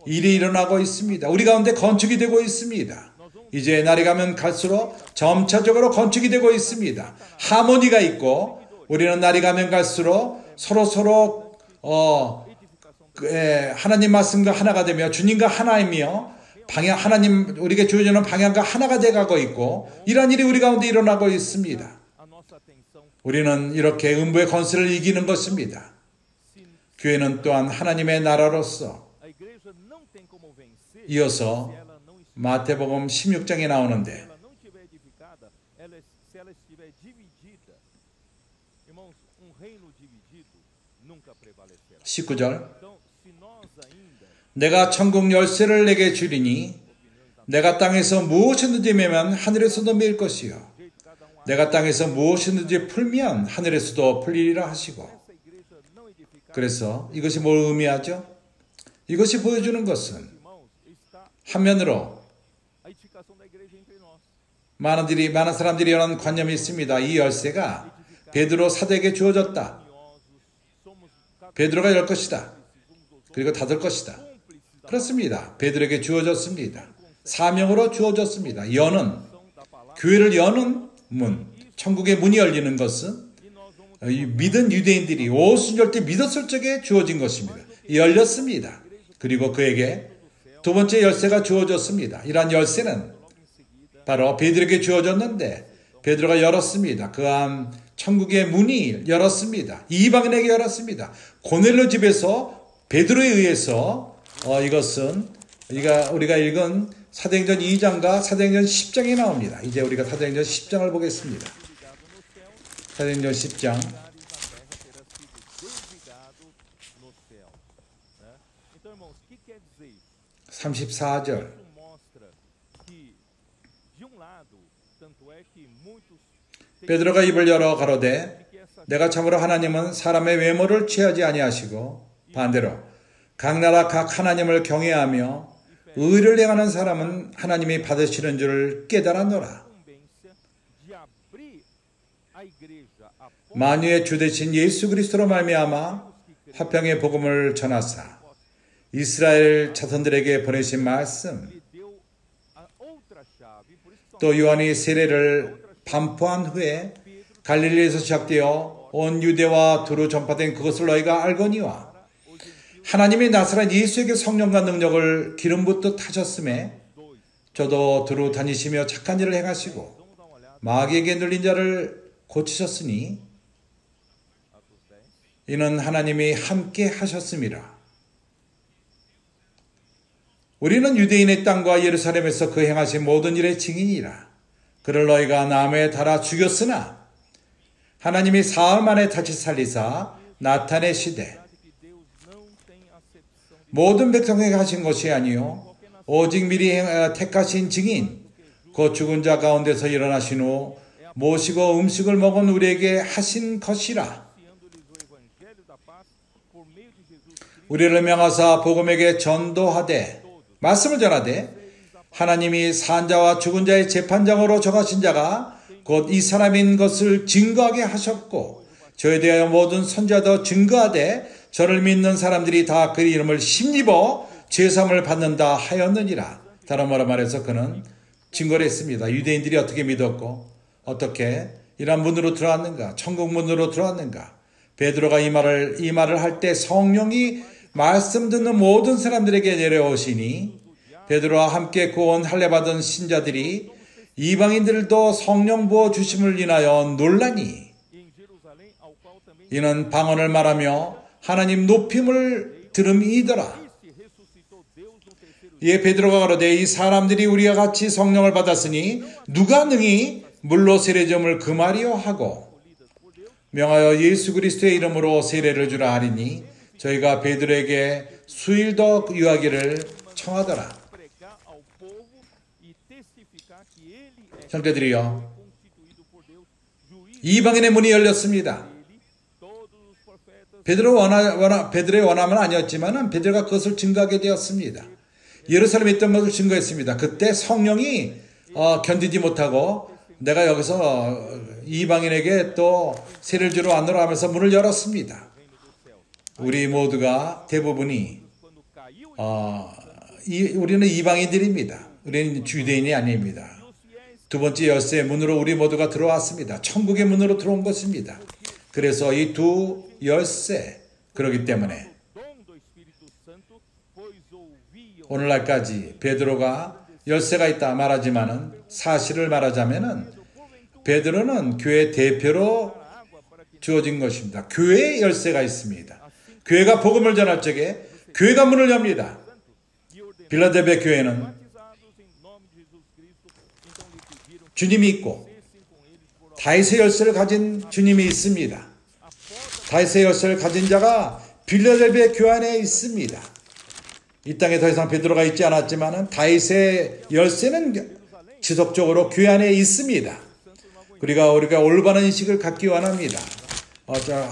일이 일어나고 있습니다. 우리 가운데 건축이 되고 있습니다. 이제 날이 가면 갈수록 점차적으로 건축이 되고 있습니다. 하모니가 있고 우리는 날이 가면 갈수록 서로 하나님 말씀과 하나가 되며 주님과 하나이며 하나님 우리에게 주어지는 방향과 하나가 돼가고 있고, 이러한 일이 우리 가운데 일어나고 있습니다. 우리는 이렇게 음부의 권세를 이기는 것입니다. 교회는 또한 하나님의 나라로서, 이어서 마태복음 16장에 나오는데 19절, 내가 천국 열쇠를 내게 주리니 내가 땅에서 무엇이든지 매면 하늘에서도 매일 것이요 내가 땅에서 무엇이든지 풀면 하늘에서도 풀리리라 하시고. 그래서 이것이 뭘 의미하죠? 이것이 보여주는 것은 한면으로 많은 사람들이 이런 관념이 있습니다. 이 열쇠가 베드로 사도에게 주어졌다. 베드로가 열 것이다. 그리고 닫을 것이다. 그렇습니다. 베드로에게 주어졌습니다. 사명으로 주어졌습니다. 교회를 여는 문, 천국의 문이 열리는 것은 믿은 유대인들이 오순절때 믿었을 적에 주어진 것입니다. 열렸습니다. 그리고 그에게 두 번째 열쇠가 주어졌습니다. 이러한 열쇠는 바로 베드로에게 주어졌는데 베드로가 열었습니다. 천국의 문이 열었습니다. 이방인에게 열었습니다. 고넬료 집에서 베드로에 의해서 이것은 우리가 읽은 사도행전 2장과 사도행전 10장에 나옵니다. 이제 우리가 사도행전 10장을 보겠습니다. 사도행전 10장 34절. 베드로가 입을 열어 가로되 내가 참으로 하나님은 사람의 외모를 취하지 아니하시고 반대로 각 나라 각 하나님을 경외하며 의를 행하는 사람은 하나님이 받으시는 줄을 깨달았노라. 만유의 주 되신 예수 그리스도로 말미암아 화평의 복음을 전하사 이스라엘 자손들에게 보내신 말씀, 또 요한이 세례를 반포한 후에 갈릴리에서 시작되어 온 유대와 두루 전파된 그것을 너희가 알거니와 하나님이 나사렛 예수에게 성령과 능력을 기름 붓듯 하셨음에 저도 두루 다니시며 착한 일을 행하시고 마귀에게 눌린 자를 고치셨으니 이는 하나님이 함께 하셨음이라. 우리는 유대인의 땅과 예루살렘에서 그 행하신 모든 일의 증인이라. 그를 너희가 나무에 달아 죽였으나 하나님이 사흘 만에 다시 살리사 나타내시되 모든 백성에게 하신 것이 아니요 오직 미리 택하신 증인 곧 죽은 자 가운데서 일어나신 후 모시고 음식을 먹은 우리에게 하신 것이라. 우리를 명하사 복음에게 전도하되 말씀을 전하되 하나님이 산자와 죽은 자의 재판장으로 정하신 자가 곧 이 사람인 것을 증거하게 하셨고 저에 대하여 모든 선자도 증거하되 저를 믿는 사람들이 다 그 이름을 힘입어 죄사함을 받는다 하였느니라. 다른 말로 말해서 그는 증거를 했습니다. 유대인들이 어떻게 믿었고 어떻게 이런 문으로 들어왔는가, 천국 문으로 들어왔는가. 베드로가 이 말을 할 때 성령이 말씀 듣는 모든 사람들에게 내려오시니 베드로와 함께 구원 할례 받은 신자들이 이방인들도 성령 부어 주심을 인하여 놀라니 이는 방언을 말하며 하나님 높임을 들음이더라. 이에 베드로가 가로되 이 사람들이 우리와 같이 성령을 받았으니 누가 능히 물로 세례점을 금하리요 하고 명하여 예수 그리스도의 이름으로 세례를 주라 하리니 저희가 베드로에게 수일 더 유하기를 청하더라. 형제들이여, 이방인의 문이 열렸습니다. 베드로의 원함은 아니었지만 베드로가 그것을 증거하게 되었습니다. 예루살렘에 있던 것을 증거했습니다. 그때 성령이 견디지 못하고 내가 여기서 이방인에게 또 세례를 주러 왔노라 하면서 문을 열었습니다. 우리 모두가 대부분이 우리는 이방인들입니다. 우리는 유대인이 아닙니다. 두 번째 열쇠 문으로 우리 모두가 들어왔습니다. 천국의 문으로 들어온 것입니다. 그래서 이 두 열쇠, 그렇기 때문에 오늘날까지 베드로가 열쇠가 있다 말하지만은 사실을 말하자면은 베드로는 교회 대표로 주어진 것입니다. 교회의 열쇠가 있습니다. 교회가 복음을 전할 적에 교회가 문을 엽니다. 빌라델비아 교회는 주님이 있고 다윗의 열쇠를 가진 주님이 있습니다. 다윗의 열쇠를 가진 자가 빌라델비아 교회 안에 있습니다. 이 땅에 더 이상 베드로가 있지 않았지만 다윗의 열쇠는 지속적으로 교회 안에 있습니다. 우리가 올바른 인식을 갖기 원합니다.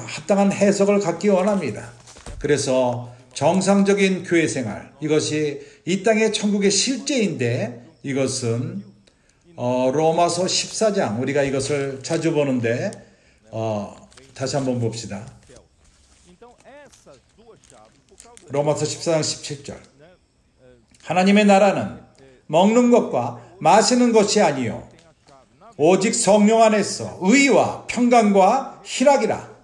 합당한 해석을 갖기 원합니다. 그래서 정상적인 교회 생활, 이것이 이 땅의 천국의 실제인데 이것은 로마서 14장, 우리가 이것을 자주 보는데 다시 한번 봅시다. 로마서 14장 17절. 하나님의 나라는 먹는 것과 마시는 것이 아니요 오직 성령 안에서 의와 평강과 희락이라.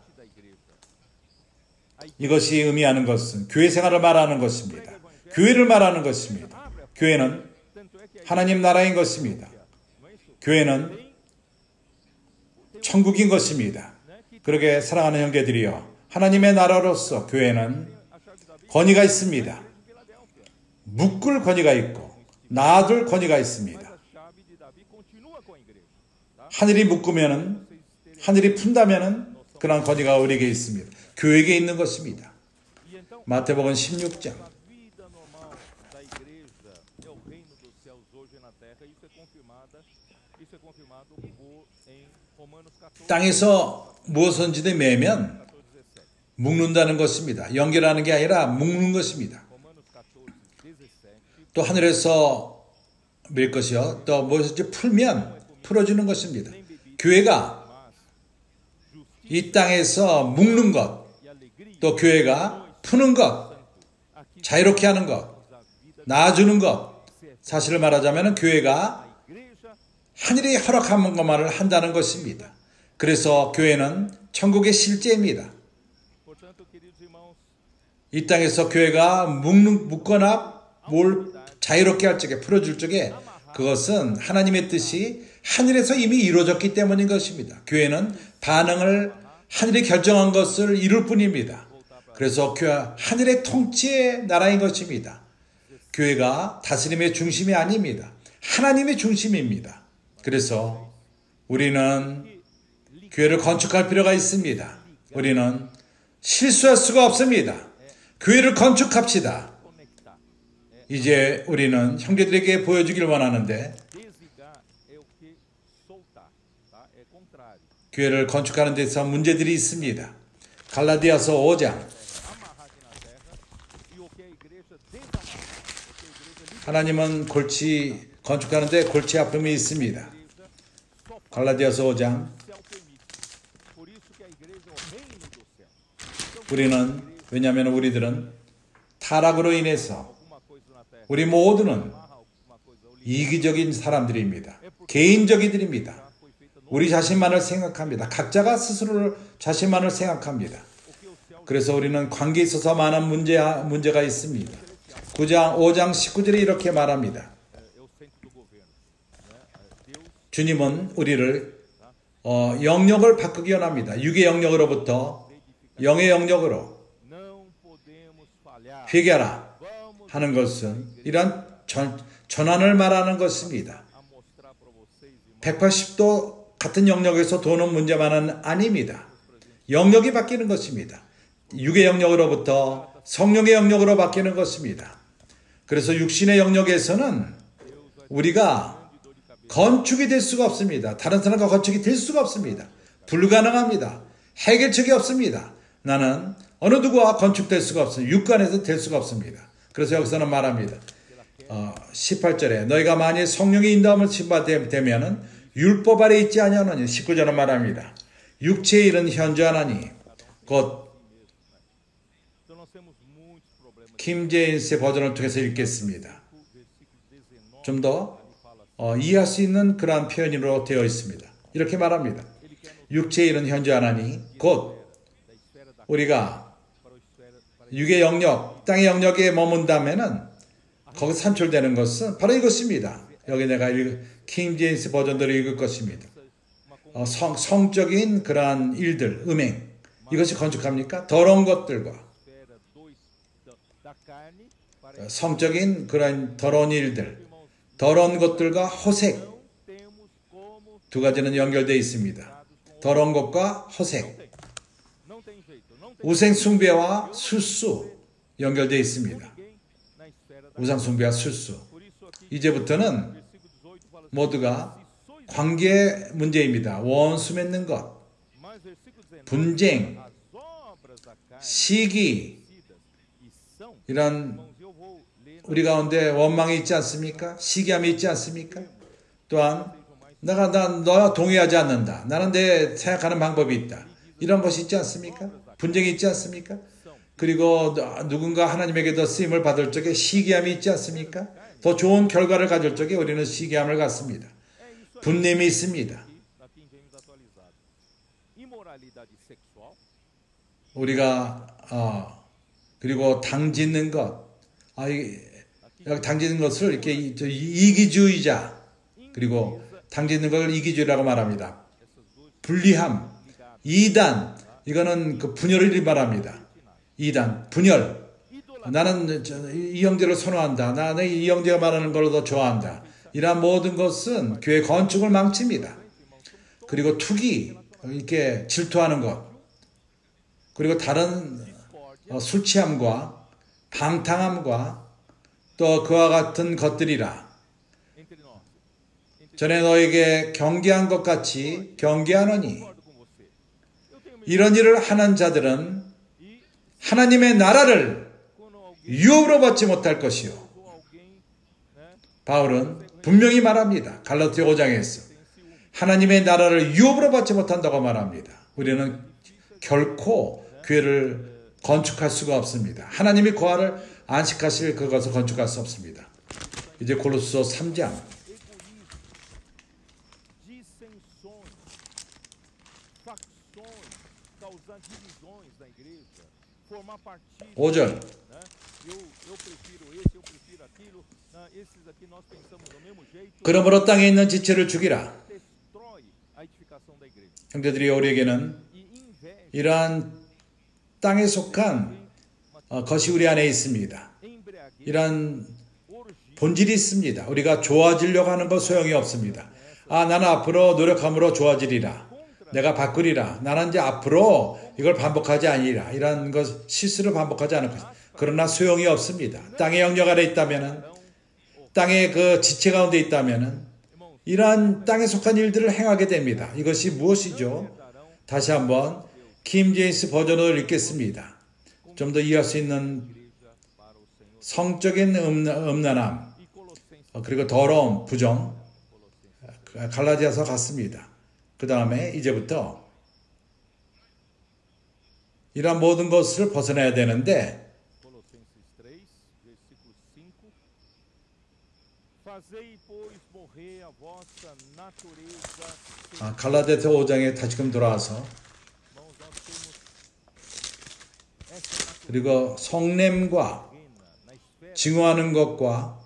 이것이 의미하는 것은 교회 생활을 말하는 것입니다. 교회를 말하는 것입니다. 교회는 하나님 나라인 것입니다. 교회는 천국인 것입니다. 그러게 사랑하는 형제들이여, 하나님의 나라로서 교회는 권위가 있습니다. 묶을 권위가 있고 놔둘 권위가 있습니다. 하늘이 묶으면은, 하늘이 푼다면은 그런 권위가 우리에게 있습니다. 교회에게 있는 것입니다. 마태복음 16장. 땅에서 무엇인지 매면 묶는다는 것입니다. 연결하는 게 아니라 묶는 것입니다. 또 하늘에서 밀 것이요, 또 무엇인지 풀면 풀어주는 것입니다. 교회가 이 땅에서 묶는 것, 또 교회가 푸는 것, 자유롭게 하는 것, 낳아주는 것, 사실을 말하자면 교회가 하늘이 허락한 것만을 한다는 것입니다. 그래서 교회는 천국의 실제입니다. 이 땅에서 교회가 묶거나 뭘 자유롭게 할 적에, 풀어줄 적에 그것은 하나님의 뜻이 하늘에서 이미 이루어졌기 때문인 것입니다. 교회는 반응을 하늘이 결정한 것을 이룰 뿐입니다. 그래서 교회 하늘의 통치의 나라인 것입니다. 교회가 다스림의 중심이 아닙니다. 하나님의 중심입니다. 그래서 우리는 교회를 건축할 필요가 있습니다. 우리는 실수할 수가 없습니다. 교회를 건축합시다. 이제 우리는 형제들에게 보여주길 원하는데, 교회를 건축하는 데서 문제들이 있습니다. 갈라디아서 5장. 하나님은 건축하는데 골치 아픔이 있습니다. 갈라디아서 5장. 왜냐하면 우리들은 타락으로 인해서 우리 모두는 이기적인 사람들입니다. 개인적이들입니다. 우리 자신만을 생각합니다. 각자가 스스로 자신만을 생각합니다. 그래서 우리는 관계에 있어서 많은 문제가 있습니다. 5장 19절에 이렇게 말합니다. 주님은 우리를 영역을 바꾸기 원합니다. 육의 영역으로부터 영의 영역으로 회개하라 하는 것은 이러한 전환을 말하는 것입니다. 180도 같은 영역에서 도는 문제만은 아닙니다. 영역이 바뀌는 것입니다. 육의 영역으로부터 성령의 영역으로 바뀌는 것입니다. 그래서 육신의 영역에서는 우리가 건축이 될 수가 없습니다. 다른 사람과 건축이 될 수가 없습니다. 불가능합니다. 해결책이 없습니다. 나는 어느 누구와 건축될 수가 없습니다. 육간에서 될 수가 없습니다. 그래서 여기서는 말합니다. 18절에 너희가 만일 성령의 인도함을 받되면은 율법 아래 있지 아니하느니. 19절은 말합니다. 육체의 일은 현저하나니 곧 킴제임스 버전을 통해서 읽겠습니다. 좀 더 이해할 수 있는 그러한 표현으로 되어 있습니다. 이렇게 말합니다. 육체의 일은 현저하나니 곧 우리가 육의 영역, 땅의 영역에 머문다면은 거기서 산출되는 것은 바로 이것입니다. 여기 내가 킹 제임스 버전대로 읽을 것입니다. 성적인 그러한 일들, 음행, 이것이 건축합니까? 더러운 것들과 성적인 그러한 더러운 일들, 더러운 것들과 호색, 두 가지는 연결되어 있습니다. 더러운 것과 호색, 우상 숭배와 술수 연결되어 있습니다. 우상 숭배와 술수. 이제부터는 모두가 관계 문제입니다. 원수 맺는 것, 분쟁, 시기, 이런 우리 가운데 원망이 있지 않습니까? 시기함이 있지 않습니까? 또한 너와 동의하지 않는다. 나는 내 생각하는 방법이 있다. 이런 것이 있지 않습니까? 분쟁이 있지 않습니까? 그리고 누군가 하나님에게 더 쓰임을 받을 적에 시기함이 있지 않습니까? 더 좋은 결과를 가질 적에 우리는 시기함을 갖습니다. 분냄이 있습니다. 우리가 그리고 당짓는 것, 당짓는 것을 이렇게 이기주의자, 그리고 당짓는 걸 이기주의라고 말합니다. 분리함, 이단, 이거는 그 분열을 말합니다. 이단, 분열. 나는 이 형제를 선호한다. 나는 이 형제가 말하는 걸 더 좋아한다. 이러한 모든 것은 교회 건축을 망칩니다. 그리고 투기, 이렇게 질투하는 것, 그리고 다른 술 취함과 방탕함과 또 그와 같은 것들이라. 전에 너에게 경계한 것 같이 경계하노니 이런 일을 하는 자들은 하나님의 나라를 유업으로 받지 못할 것이요. 바울은 분명히 말합니다. 갈라디아 5장에서 하나님의 나라를 유업으로 받지 못한다고 말합니다. 우리는 결코 교회를 건축할 수가 없습니다. 하나님이 거하를 안식하실 그것을 건축할 수 없습니다. 이제 골로새서 3장 5절. 그러므로 땅에 있는 지체를 죽이라. 형제들이 우리에게는 이러한 땅에 속한 것이 우리 안에 있습니다. 이러한 본질이 있습니다. 우리가 좋아지려고 하는 것 소용이 없습니다. 나는 앞으로 노력함으로 좋아지리라. 내가 바꾸리라. 나는 이제 앞으로 이걸 반복하지 아니라 이런 것 실수를 반복하지 않을 것이다. 그러나 소용이 없습니다. 땅의 영역 아래 있다면은, 땅의 그 지체 가운데 있다면은 이러한 땅에 속한 일들을 행하게 됩니다. 이것이 무엇이죠? 다시 한번 킹 제임스 버전으로 읽겠습니다. 좀 더 이해할 수 있는 성적인 음란함, 그리고 더러움, 부정, 갈라디아서 같습니다. 그 다음에 이제부터 이러한 모든 것을 벗어나야 되는데 갈라디아서 5장에 다시금 돌아와서 그리고 성냄과 증오하는 것과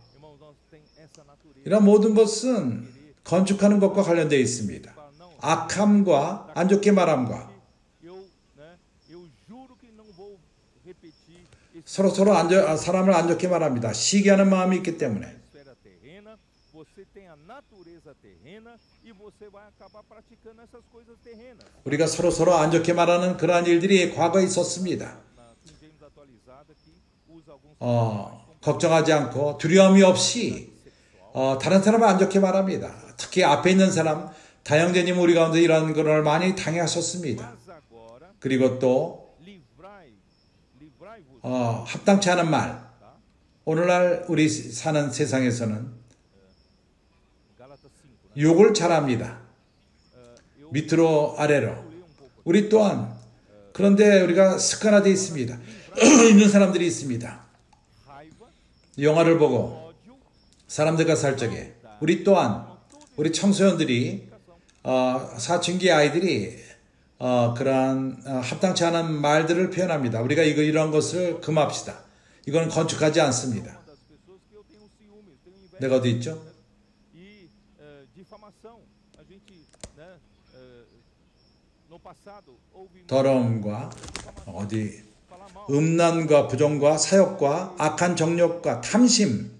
이런 모든 것은 건축하는 것과 관련되어 있습니다. 악함과 안 좋게 말함과 서로 사람을 안 좋게 말합니다. 시기하는 마음이 있기 때문에. 우리가 서로 안 좋게 말하는 그러한 일들이 과거에 있었습니다. 걱정하지 않고 두려움이 없이 다른 사람을 안 좋게 말합니다. 특히 앞에 있는 사람, 다형제님 우리 가운데 이런 걸 많이 당하셨습니다. 그리고 또 합당치 않은 말, 오늘날 우리 사는 세상에서는 욕을 잘합니다. 밑으로 아래로. 우리 또한 그런데 우리가 습관화되어 있습니다. 있는 사람들이 있습니다. 영화를 보고 사람들과 살적에 우리 또한 우리 청소년들이 사춘기 아이들이 그러한 합당치 않은 말들을 표현합니다. 우리가 이런 것을 금합시다. 이건 건축하지 않습니다. 내가 어디 있죠? 더러움과 음란과 부정과 사욕과 악한 정욕과 탐심.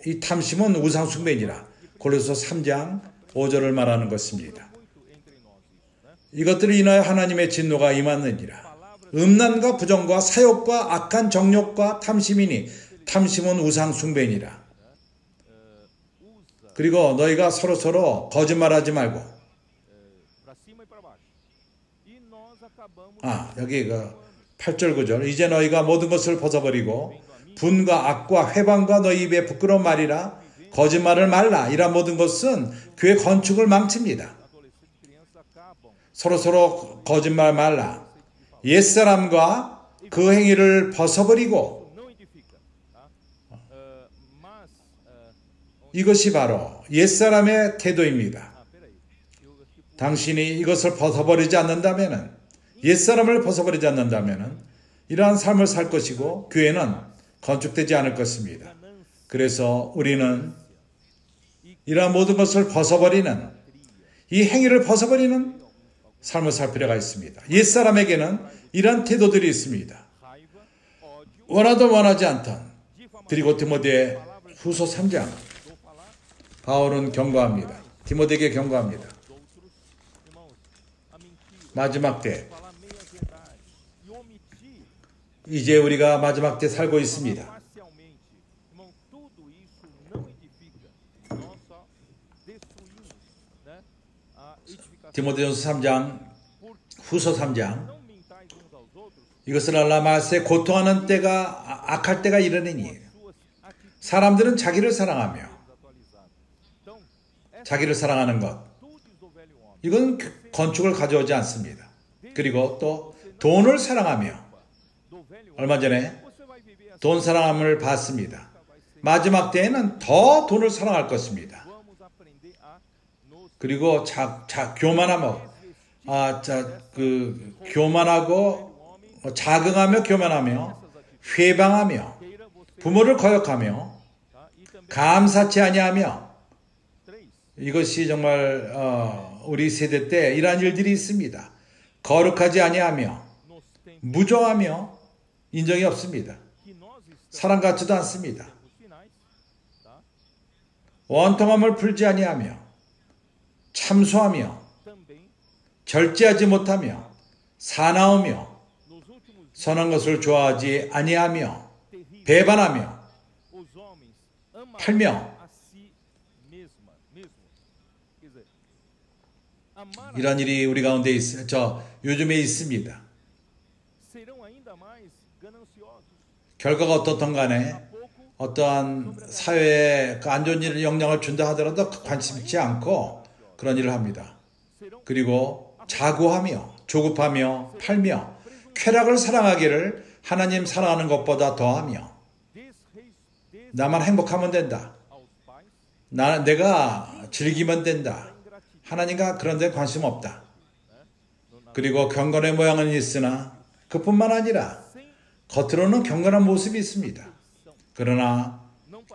이 탐심은 우상숭배니라. 골로새서 3장 5절을 말하는 것입니다. 이것들을 인하여 하나님의 진노가 임하느니라. 음란과 부정과 사욕과 악한 정욕과 탐심이니 탐심은 우상숭배니라. 그리고 너희가 서로 거짓말하지 말고 여기 8절 9절 이제 너희가 모든 것을 벗어버리고 분과 악과 회방과 너희 입에 부끄러운 말이라 거짓말을 말라. 이런 모든 것은 교회 건축을 망칩니다. 서로 거짓말 말라. 옛사람과 그 행위를 벗어버리고 이것이 바로 옛사람의 태도입니다. 당신이 이것을 벗어버리지 않는다면 옛사람을 벗어버리지 않는다면 이러한 삶을 살 것이고 교회는 건축되지 않을 것입니다. 그래서 우리는 이러한 모든 것을 벗어버리는 이 행위를 벗어버리는 삶을 살 필요가 있습니다. 옛사람에게는 이러한 태도들이 있습니다. 원하든 원하지 않든. 그리고 디모데 후서 3장 바울은 경고합니다. 디모데에게 경고합니다. 마지막 때 이제 우리가 마지막 때 살고 있습니다. 디모데전서 3장 후서 3장 이것을 알라 말세 고통하는 때가 악할 때가 이르느니 사람들은 자기를 사랑하며 자기를 사랑하는 것 이건 건축을 가져오지 않습니다. 그리고 또 돈을 사랑하며 얼마 전에 돈 사랑함을 봤습니다. 마지막 때에는 더 돈을 사랑할 것입니다. 그리고 교만하고 교만하고 자긍하며 교만하며 회방하며 부모를 거역하며 감사치 아니하며 이것이 정말 우리 세대 때 이러한 일들이 있습니다. 거룩하지 아니하며 무정하며 인정이 없습니다. 사랑 같지도 않습니다. 원통함을 풀지 아니하며 참소하며 절제하지 못하며 사나우며 선한 것을 좋아하지 아니하며 배반하며 팔며 이런 일이 우리 가운데 요즘에 있습니다. 결과가 어떻든 간에 어떠한 사회에 안 좋은 일을 영향을 준다 하더라도 관심있지 않고 그런 일을 합니다. 그리고 자고하며 조급하며 팔며 쾌락을 사랑하기를 하나님 사랑하는 것보다 더하며 나만 행복하면 된다. 내가 즐기면 된다. 하나님과 그런 데 관심 없다. 그리고 경건의 모양은 있으나 그뿐만 아니라 겉으로는 경건한 모습이 있습니다. 그러나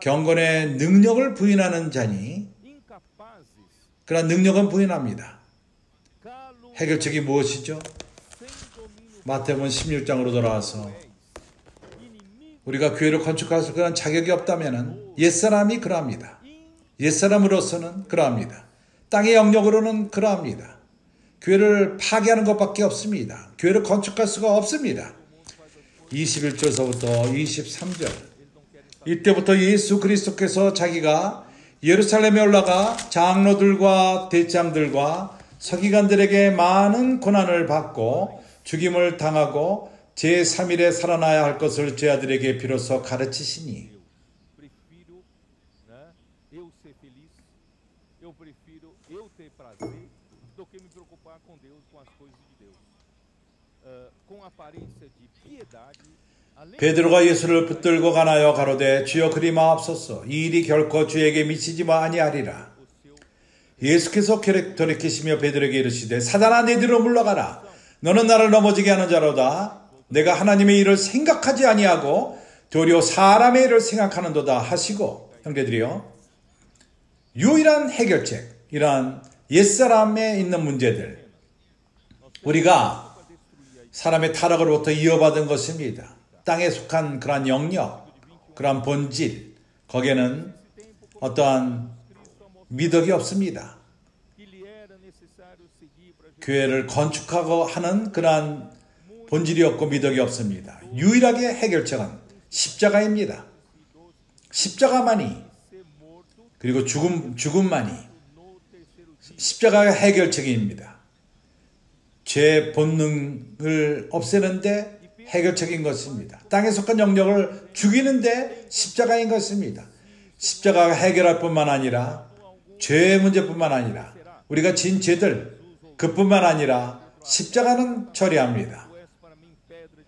경건의 능력을 부인하는 자니 그러나 능력은 부인합니다. 해결책이 무엇이죠? 마태복음 16장으로 돌아와서 우리가 교회를 건축할 수 그런 자격이 없다면 옛사람이 그러합니다. 옛사람으로서는 그러합니다. 땅의 영역으로는 그러합니다. 교회를 파괴하는 것밖에 없습니다. 교회를 건축할 수가 없습니다. 21절서부터 23절 이때부터 예수 그리스도께서 자기가 예루살렘에 올라가 장로들과 대장들과 서기관들에게 많은 고난을 받고 죽임을 당하고 제3일에 살아나야 할 것을 제 아들에게 비로소 가르치시니 베드로가 예수를 붙들고 가나여 가로되 주여 그리 마옵소서 이 일이 결코 주에게 미치지 아니하리라. 예수께서 돌이키시며 베드로에게 이르시되 사단아 내 뒤로 물러가라. 너는 나를 넘어지게 하는 자로다. 내가 하나님의 일을 생각하지 아니하고 도리어 사람의 일을 생각하는도다 하시고 형제들이요 유일한 해결책 이러한 옛사람에 있는 문제들 우리가 사람의 타락으로부터 이어받은 것입니다. 땅에 속한 그러한 영역, 그러한 본질, 거기에는 어떠한 미덕이 없습니다. 교회를 건축하고 하는 그러한 본질이 없고 미덕이 없습니다. 유일하게 해결책은 십자가입니다. 십자가만이 그리고 죽음만이 십자가가 해결책입니다. 죄 본능을 없애는데 해결책인 것입니다. 땅에 속한 영역을 죽이는데 십자가인 것입니다. 십자가가 해결할 뿐만 아니라 죄의 문제뿐만 아니라 우리가 진 죄들 그뿐만 아니라 십자가는 처리합니다.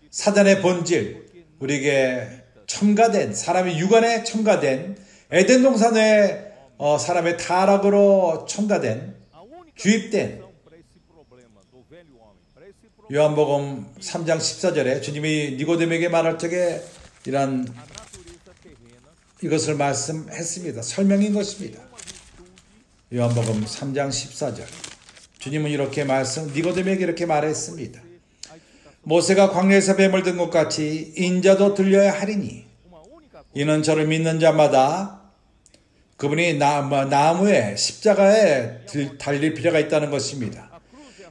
사단의 본질 우리에게 첨가된 사람의 육안에 첨가된 에덴 동산의 사람의 타락으로 첨가된 주입된 요한복음 3장 14절에 주님이 니고데모에게 말할 적에 이것을 말씀했습니다. 설명인 것입니다. 요한복음 3장 14절 주님은 이렇게 니고데모에게 이렇게 말했습니다. 모세가 광야에서 뱀을 든 것 같이 인자도 들려야 하리니 이는 저를 믿는 자마다 그분이 나무에 십자가에 달릴 필요가 있다는 것입니다.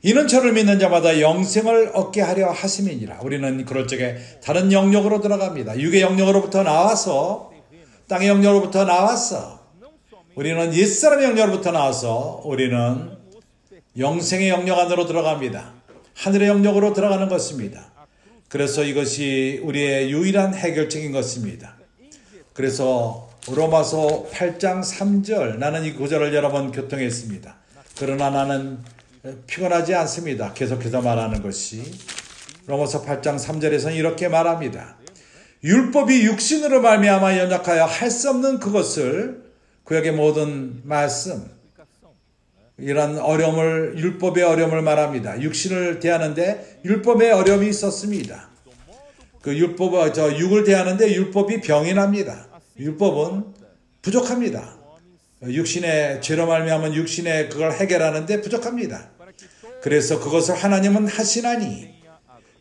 이는 저를 믿는 자마다 영생을 얻게 하려 하심이니라. 우리는 그럴 적에 다른 영역으로 들어갑니다. 육의 영역으로부터 나와서 땅의 영역으로부터 나와서 우리는 옛사람의 영역으로부터 나와서 우리는 영생의 영역 안으로 들어갑니다. 하늘의 영역으로 들어가는 것입니다. 그래서 이것이 우리의 유일한 해결책인 것입니다. 그래서 로마서 8장 3절 나는 이 구절을 여러 번 교통했습니다. 그러나 나는 피곤하지 않습니다. 계속해서 말하는 것이 로마서 8장 3절에서는 이렇게 말합니다. 율법이 육신으로 말미암아 연약하여 할 수 없는 그것을 구약의 모든 말씀 이런 어려움을 율법의 어려움을 말합니다. 육신을 대하는데 율법의 어려움이 있었습니다. 그 육을 대하는데 율법이 병이 납니다. 율법은 부족합니다. 육신의 죄로 말미암은 육신의 그걸 해결하는데 부족합니다. 그래서 그것을 하나님은 하시나니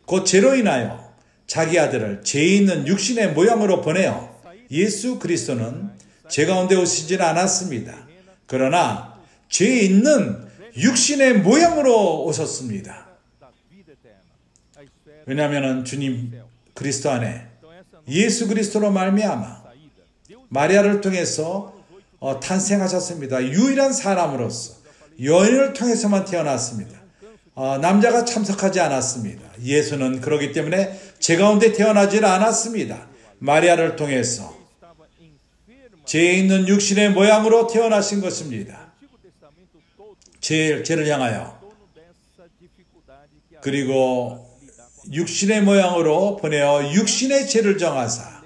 곧 죄로 인하여 자기 아들을 죄 있는 육신의 모양으로 보내어 예수 그리스도는 죄 가운데 오시지는 않았습니다. 그러나 죄 있는 육신의 모양으로 오셨습니다. 왜냐하면 주님 그리스도 안에 예수 그리스도로 말미암아 마리아를 통해서 탄생하셨습니다. 유일한 사람으로서 여인을 통해서만 태어났습니다. 남자가 참석하지 않았습니다. 예수는 그렇기 때문에 죄 가운데 태어나지는 않았습니다. 마리아를 통해서 죄 있는 육신의 모양으로 태어나신 것입니다. 죄를 향하여 그리고 육신의 모양으로 보내어 육신의 죄를 정하사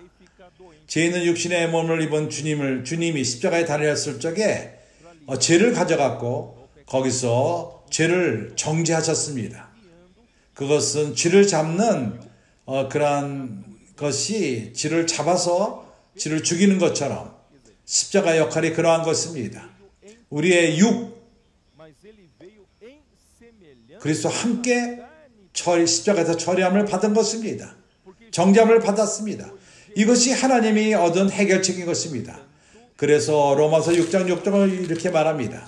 죄 있는 육신의 몸을 입은 주님이 십자가에 달렸을 적에 죄를 가져갔고 거기서 죄를 정죄하셨습니다. 그것은 쥐를 잡는 그러한 것이 쥐를 잡아서 쥐를 죽이는 것처럼 십자가 역할이 그러한 것입니다. 우리의 육 그리스도와 함께 십자가에서 처리함을 받은 것입니다. 정죄함을 받았습니다. 이것이 하나님이 얻은 해결책인 것입니다. 그래서 로마서 6장 6절을 이렇게 말합니다.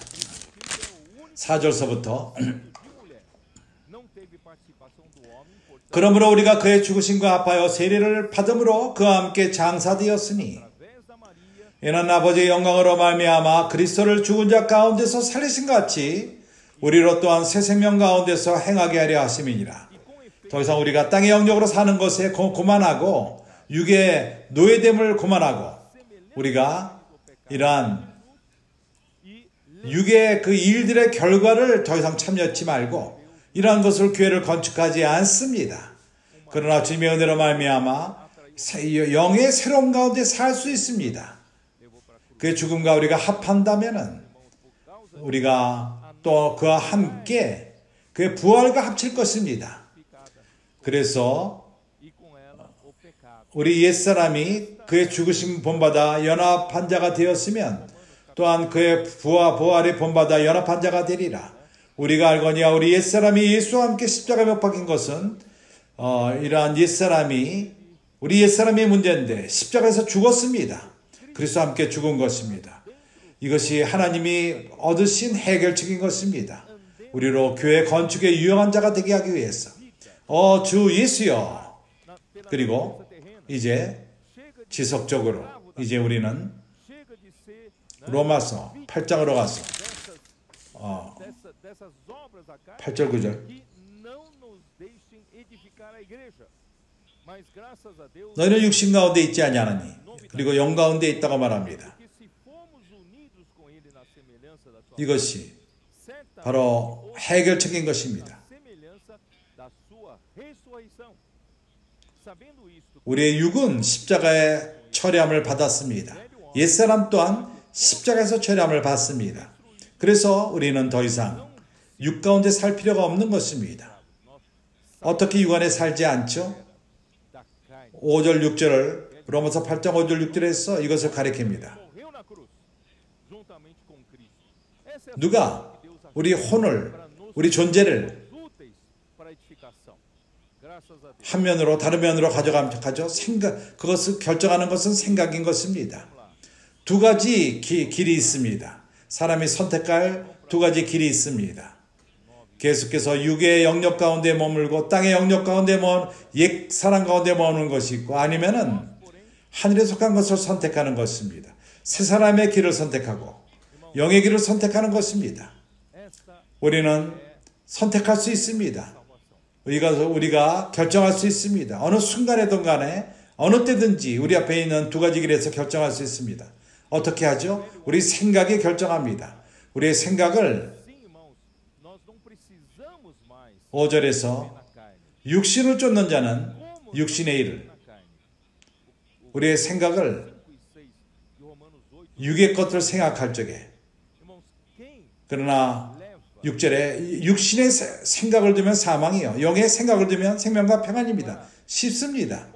4절서부터 그러므로 우리가 그의 죽으심과 합하여 세례를 받음으로 그와 함께 장사되었으니 이는 아버지의 영광으로 말미암아 그리스도를 죽은 자 가운데서 살리신 같이 우리로 또한 새 생명 가운데서 행하게 하려 하심이니라. 더 이상 우리가 땅의 영역으로 사는 것에 고만하고 육의 노예됨을 고만하고 우리가 이러한 육의 그 일들의 결과를 더 이상 참여하지 말고 이러한 것을 교회를 건축하지 않습니다. 그러나 주님의 은혜로 말미암아 영의 새로운 가운데 살 수 있습니다. 그의 죽음과 우리가 합한다면은 우리가 또 그와 함께 그의 부활과 합칠 것입니다. 그래서 우리 옛사람이 그의 죽으심 본받아 연합한 자가 되었으면 또한 그의 부활의 본받아 연합한 자가 되리라. 우리가 알거니와 우리 옛사람이 예수와 함께 십자가에 못 박힌 것은 이러한 우리 옛사람의 문제인데 십자가에서 죽었습니다. 그리스도와 함께 죽은 것입니다. 이것이 하나님이 얻으신 해결책인 것입니다. 우리로 교회 건축에 유용한 자가 되게 하기 위해서 주 예수여. 그리고 이제 지속적으로 이제 우리는 로마서 8장으로 가서 8절 9절 너희는 육신 가운데 있지 아니하나니 그리고 영 가운데 있다고 말합니다. 이것이 바로 해결책인 것입니다. 우리의 육은 십자가에 처리함을 받았습니다. 옛사람 또한 십자가에서 처리함을 받습니다. 그래서 우리는 더 이상 육 가운데 살 필요가 없는 것입니다. 어떻게 육 안에 살지 않죠? 5절 6절을 로마서 8장 5절 6절에서 이것을 가리킵니다. 누가 우리 혼을 우리 존재를 한 면으로 다른 면으로 가져가죠. 그것을 결정하는 것은 생각인 것입니다. 두 가지 길이 있습니다. 사람이 선택할 두 가지 길이 있습니다. 계속해서 육의 영역 가운데 머물고 땅의 영역 가운데 옛 사람 가운데 머무는 것이 있고, 아니면은 하늘에 속한 것을 선택하는 것입니다. 새 사람의 길을 선택하고 영의 길을 선택하는 것입니다. 우리는 선택할 수 있습니다. 우리가 결정할 수 있습니다. 어느 순간에든 간에 어느 때든지 우리 앞에 있는 두 가지 길에서 결정할 수 있습니다. 어떻게 하죠? 우리 생각이 결정합니다. 우리의 생각을 5절에서 육신을 쫓는 자는 육신의 일을, 우리의 생각을 육의 것을 생각할 적에, 그러나 6절에 육신의 생각을 두면 사망이요 영의 생각을 두면 생명과 평안입니다. 쉽습니다.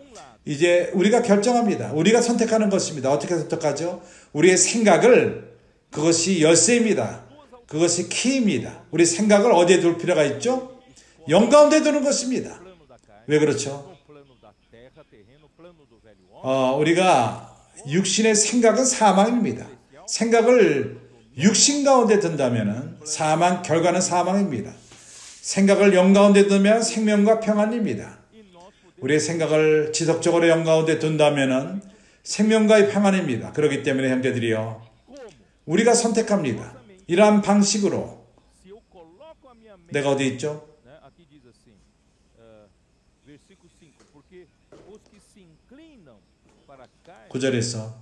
이제 우리가 결정합니다. 우리가 선택하는 것입니다. 어떻게 선택하죠? 우리의 생각을, 그것이 열쇠입니다. 그것이 키입니다. 우리 생각을 어디에 둘 필요가 있죠? 영 가운데 두는 것입니다. 왜 그렇죠? 우리가 육신의 생각은 사망입니다. 생각을 육신 가운데 든다면 사망, 결과는 사망입니다. 생각을 영 가운데 두면 생명과 평안입니다. 우리의 생각을 지속적으로 영 가운데 둔다면 생명과 평안입니다. 그렇기 때문에 형제들이요, 우리가 선택합니다. 이러한 방식으로. 내가 어디 있죠? 9절에서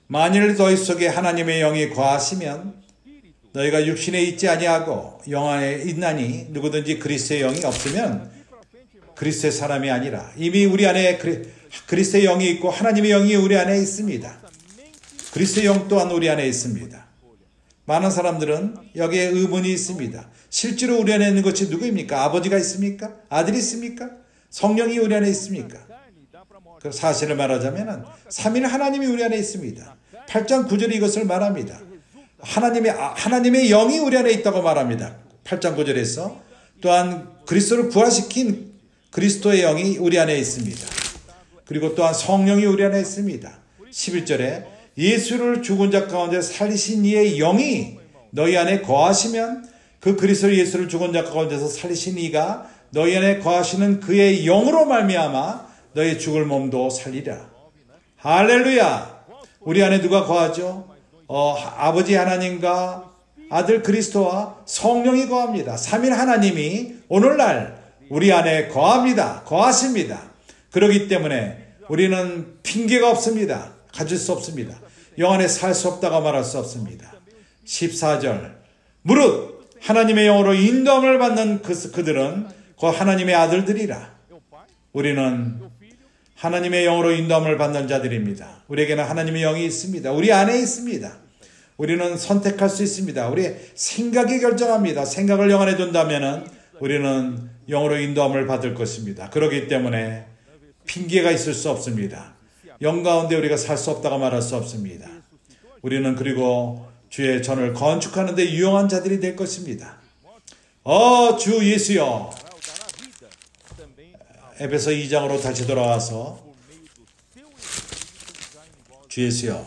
만일 너희 속에 하나님의 영이 거하시면 너희가 육신에 있지 아니하고 영 안에 있나니, 누구든지 그리스도의 영이 없으면 그리스도의 사람이 아니라. 이미 우리 안에 그리스도의 영이 있고 하나님의 영이 우리 안에 있습니다. 그리스도의 영 또한 우리 안에 있습니다. 많은 사람들은 여기에 의문이 있습니다. 실제로 우리 안에 있는 것이 누구입니까? 아버지가 있습니까? 아들이 있습니까? 성령이 우리 안에 있습니까? 그 사실을 말하자면 삼위 하나님이 우리 안에 있습니다. 8장 9절이 이것을 말합니다. 하나님의 영이 우리 안에 있다고 말합니다. 8장 9절에서 또한 그리스도를 부활시킨 그리스도의 영이 우리 안에 있습니다. 그리고 또한 성령이 우리 안에 있습니다. 11절에 예수를 죽은 자 가운데 살리신 이의 영이 너희 안에 거하시면 그 그리스도 예수를 죽은 자 가운데서 살리신 이가 너희 안에 거하시는 그의 영으로 말미암아 너희 죽을 몸도 살리라. 할렐루야. 우리 안에 누가 거하죠? 아버지 하나님과 아들 그리스도와 성령이 거합니다. 삼위 하나님이 오늘날 우리 안에 거합니다. 거하십니다. 그렇기 때문에 우리는 핑계가 없습니다. 가질 수 없습니다. 영 안에 살 수 없다고 말할 수 없습니다. 14절 무릇 하나님의 영으로 인도함을 받는 그들은 그 하나님의 아들들이라. 우리는 하나님의 영으로 인도함을 받는 자들입니다. 우리에게는 하나님의 영이 있습니다. 우리 안에 있습니다. 우리는 선택할 수 있습니다. 우리의 생각이 결정합니다. 생각을 영 안에 둔다면 우리는 영으로 인도함을 받을 것입니다. 그렇기 때문에 핑계가 있을 수 없습니다. 영 가운데 우리가 살 수 없다고 말할 수 없습니다. 우리는 그리고 주의 전을 건축하는 데 유용한 자들이 될 것입니다. 주 예수여. 에베소 2장으로 다시 돌아와서 주 예수여.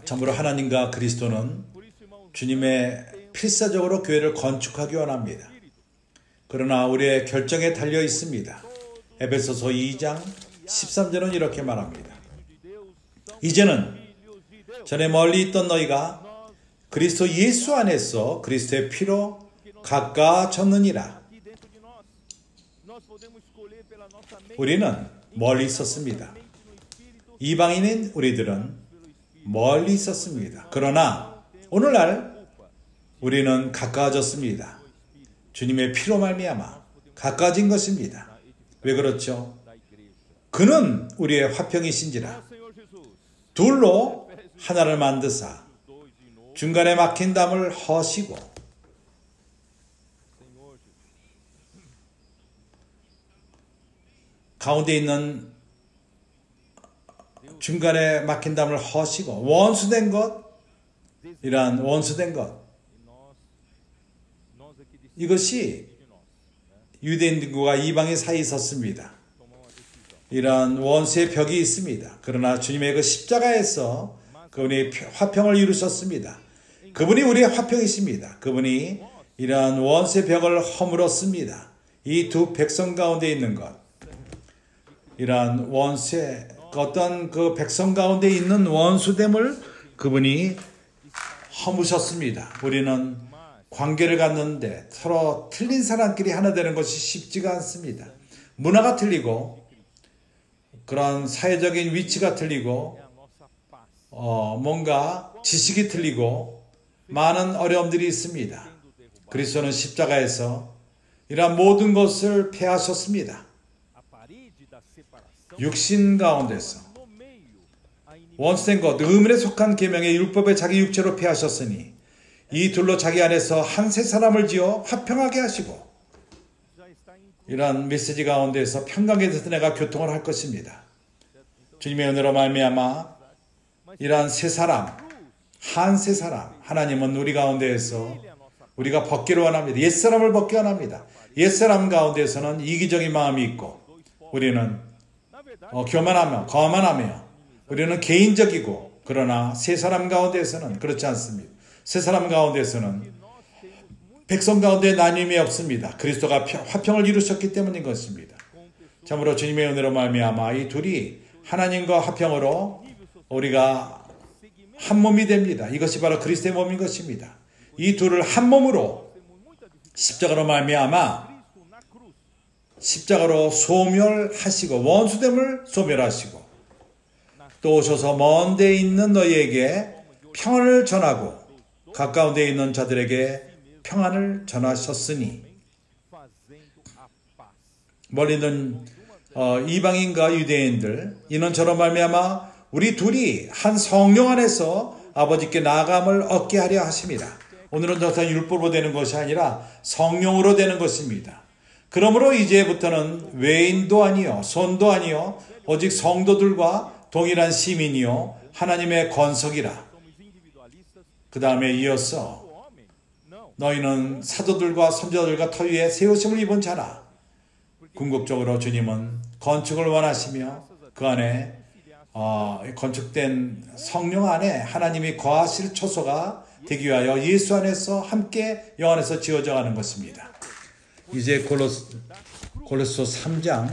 참으로 하나님과 그리스도는 주님의 필사적으로 교회를 건축하기 원합니다. 그러나 우리의 결정에 달려 있습니다. 에베소서 2장 13절은 이렇게 말합니다. 이제는 전에 멀리 있던 너희가 그리스도 예수 안에서 그리스도의 피로 가까워졌느니라. 우리는 멀리 있었습니다. 이방인인 우리들은 멀리 있었습니다. 그러나 오늘날 우리는 가까워졌습니다. 주님의 피로 말미암아 가까워진 것입니다. 왜 그렇죠? 그는 우리의 화평이신지라. 둘로 하나를 만드사 중간에 막힌 담을 허시고. 가운데 있는 중간에 막힌 담을 허시고 원수된 것, 이러한 원수된 것, 이것이 유대인들과 이방인 사이에 있었습니다. 이러한 원수의 벽이 있습니다. 그러나 주님의 그 십자가에서 그분이 화평을 이루셨습니다. 그분이 우리의 화평이십니다. 그분이 이러한 원수의 벽을 허물었습니다. 이 두 백성 가운데 있는 것, 이러한 원수의 어떤 그 백성 가운데 있는 원수됨을 그분이 허무셨습니다. 우리는 관계를 갖는데 서로 틀린 사람끼리 하나 되는 것이 쉽지가 않습니다. 문화가 틀리고 그런 사회적인 위치가 틀리고 뭔가 지식이 틀리고 많은 어려움들이 있습니다. 그리스도는 십자가에서 이러한 모든 것을 폐하셨습니다. 육신 가운데서 원수된 것, 의문에 속한 계명의 율법에 자기 육체로 폐하셨으니 이 둘로 자기 안에서 한 세 사람을 지어 화평하게 하시고, 이러한 메시지 가운데서 평강에 대해서 내가 교통을 할 것입니다. 주님의 은혜로 말미암아 이러한 세 사람, 한 세 사람, 하나님은 우리 가운데에서 우리가 벗기를 원합니다. 옛사람을 벗기 원합니다. 옛사람 가운데에서는 이기적인 마음이 있고 우리는 교만하며 거만하며 우리는 개인적이고, 그러나 세 사람 가운데에서는 그렇지 않습니다. 세 사람 가운데에서는 백성 가운데 나눔이 없습니다. 그리스도가 화평을 이루셨기 때문인 것입니다. 참으로 주님의 은혜로 말미암아 이 둘이 하나님과 화평으로 우리가 한 몸이 됩니다. 이것이 바로 그리스도의 몸인 것입니다. 이 둘을 한 몸으로 십자가로 말미암아 십자가로 소멸하시고 원수됨을 소멸하시고 또 오셔서 먼 데 있는 너희에게 평안을 전하고 가까운 데 있는 자들에게 평안을 전하셨으니, 멀리 있는 이방인과 유대인들, 이는 저로 말미암아 우리 둘이 한 성령 안에서 아버지께 나아감을 얻게 하려 하십니다. 오늘은 더 이상 율법으로 되는 것이 아니라 성령으로 되는 것입니다. 그러므로 이제부터는 외인도 아니요 손도 아니요 오직 성도들과 동일한 시민이요 하나님의 건석이라. 그 다음에 이어서 너희는 사도들과 선지자들과 터위에 세우심을 입은 자라. 궁극적으로 주님은 건축을 원하시며 그 안에 건축된 성령 안에 하나님이 거하실 처소가 되기 위하여 예수 안에서 함께 영 안에서 지어져 가는 것입니다. 이제 골로새 3장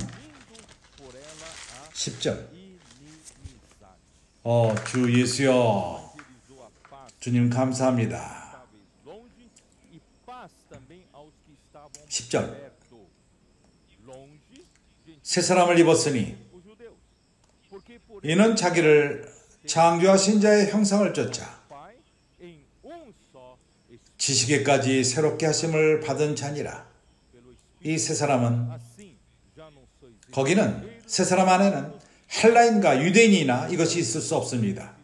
10절. 주 예수여, 주님 감사합니다. 10절. 새 사람을 입었으니 이는 자기를 창조하신 자의 형상을 쫓아 지식에까지 새롭게 하심을 받은 자니라. 이 새 사람은, 거기는 새 사람 안에는 헬라인과 유대인이나 이것이 있을 수 없습니다.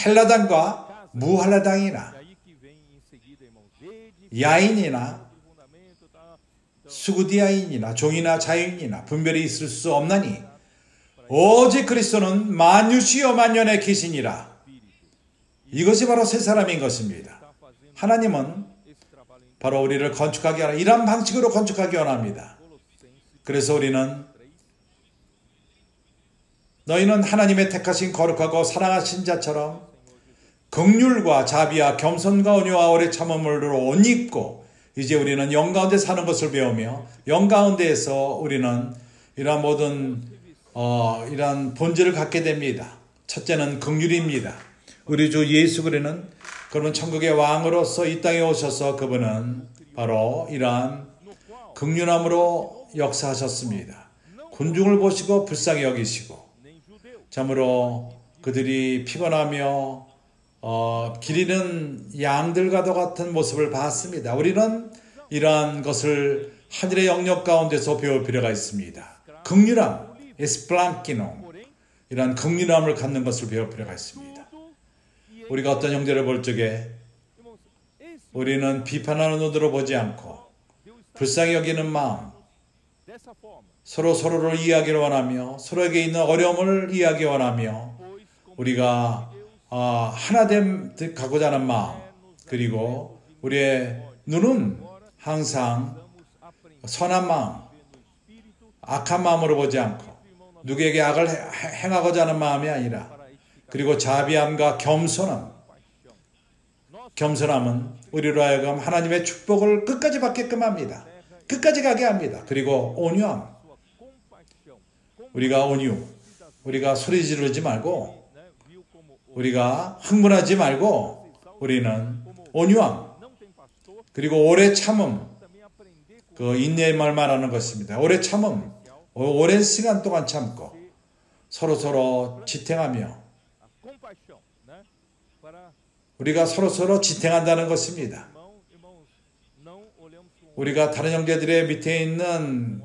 헬라당과 무헬라당이나 야인이나 수구디아인이나 종이나 자유인이나 분별이 있을 수 없나니 오직 그리스도는 만유시여 만년에 계시니라. 이것이 바로 새 사람인 것입니다. 하나님은 바로 우리를 건축하기 원합니다. 이런 방식으로 건축하기 원합니다. 그래서 우리는 너희는 하나님의 택하신 거룩하고 사랑하신 자처럼 긍휼과 자비와 겸손과 온유와 오래 참음으로 옷 입고, 이제 우리는 영 가운데 사는 것을 배우며 영 가운데에서 우리는 이러한 모든 이러한 본질을 갖게 됩니다. 첫째는 긍휼입니다. 우리 주 예수 그리스도는 그러면 천국의 왕으로서 이 땅에 오셔서 그분은 바로 이러한 긍휼함으로 역사하셨습니다. 군중을 보시고 불쌍히 여기시고, 참으로 그들이 피곤하며 기리는 양들과도 같은 모습을 봤습니다. 우리는 이러한 것을 하늘의 영역 가운데서 배울 필요가 있습니다. 긍휼함, 에스플랑키노, 이러한 긍휼함을 갖는 것을 배울 필요가 있습니다. 우리가 어떤 형제를 볼 적에 우리는 비판하는 눈으로 보지 않고 불쌍히 여기는 마음, 서로 서로를 이해하기를 원하며 서로에게 있는 어려움을 이해하기 원하며 우리가 하나됨 가고자 하는 마음, 그리고 우리의 눈은 항상 선한 마음, 악한 마음으로 보지 않고 누구에게 악을 행하고자 하는 마음이 아니라, 그리고 자비함과 겸손함은 우리로 하여금 하나님의 축복을 끝까지 받게끔 합니다. 끝까지 가게 합니다. 그리고 온유함, 우리가 소리 지르지 말고, 우리가 흥분하지 말고, 우리는 온유함, 그리고 오래 참음, 그 인내의 말 말하는 것입니다. 오래 참음, 오랜 시간 동안 참고 서로 지탱하며, 우리가 서로 지탱한다는 것입니다. 우리가 다른 형제들의 밑에 있는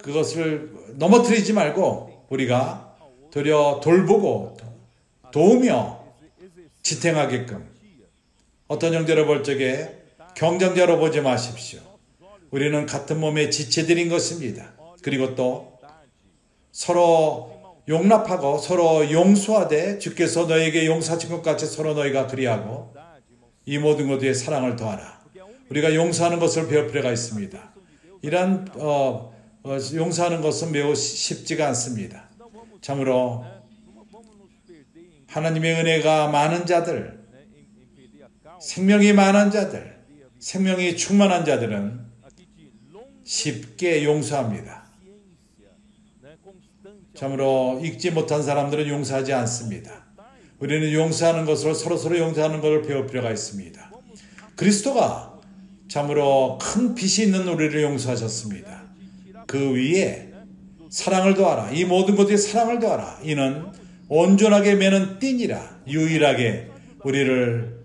그것을 넘어뜨리지 말고 우리가 도리어 돌보고 도우며 지탱하게끔, 어떤 형제를 볼 적에 경쟁자로 보지 마십시오. 우리는 같은 몸의 지체들인 것입니다. 그리고 또 서로 용납하고 서로 용서하되 주께서 너에게 용서하신 것 같이 서로 너희가 그리하고 이 모든 것에 사랑을 더하라. 우리가 용서하는 것을 배울 필요가 있습니다. 이러한 용서하는 것은 매우 쉽지가 않습니다. 참으로 하나님의 은혜가 많은 자들, 생명이 많은 자들, 생명이 충만한 자들은 쉽게 용서합니다. 참으로 읽지 못한 사람들은 용서하지 않습니다. 우리는 용서하는 것을 서로 용서하는 것을 배울 필요가 있습니다. 그리스도가 참으로 큰 빛이 있는 우리를 용서하셨습니다. 그 위에 사랑을 더하라. 이 모든 것에 사랑을 더하라. 이는 온전하게 매는 띠니라. 유일하게 우리를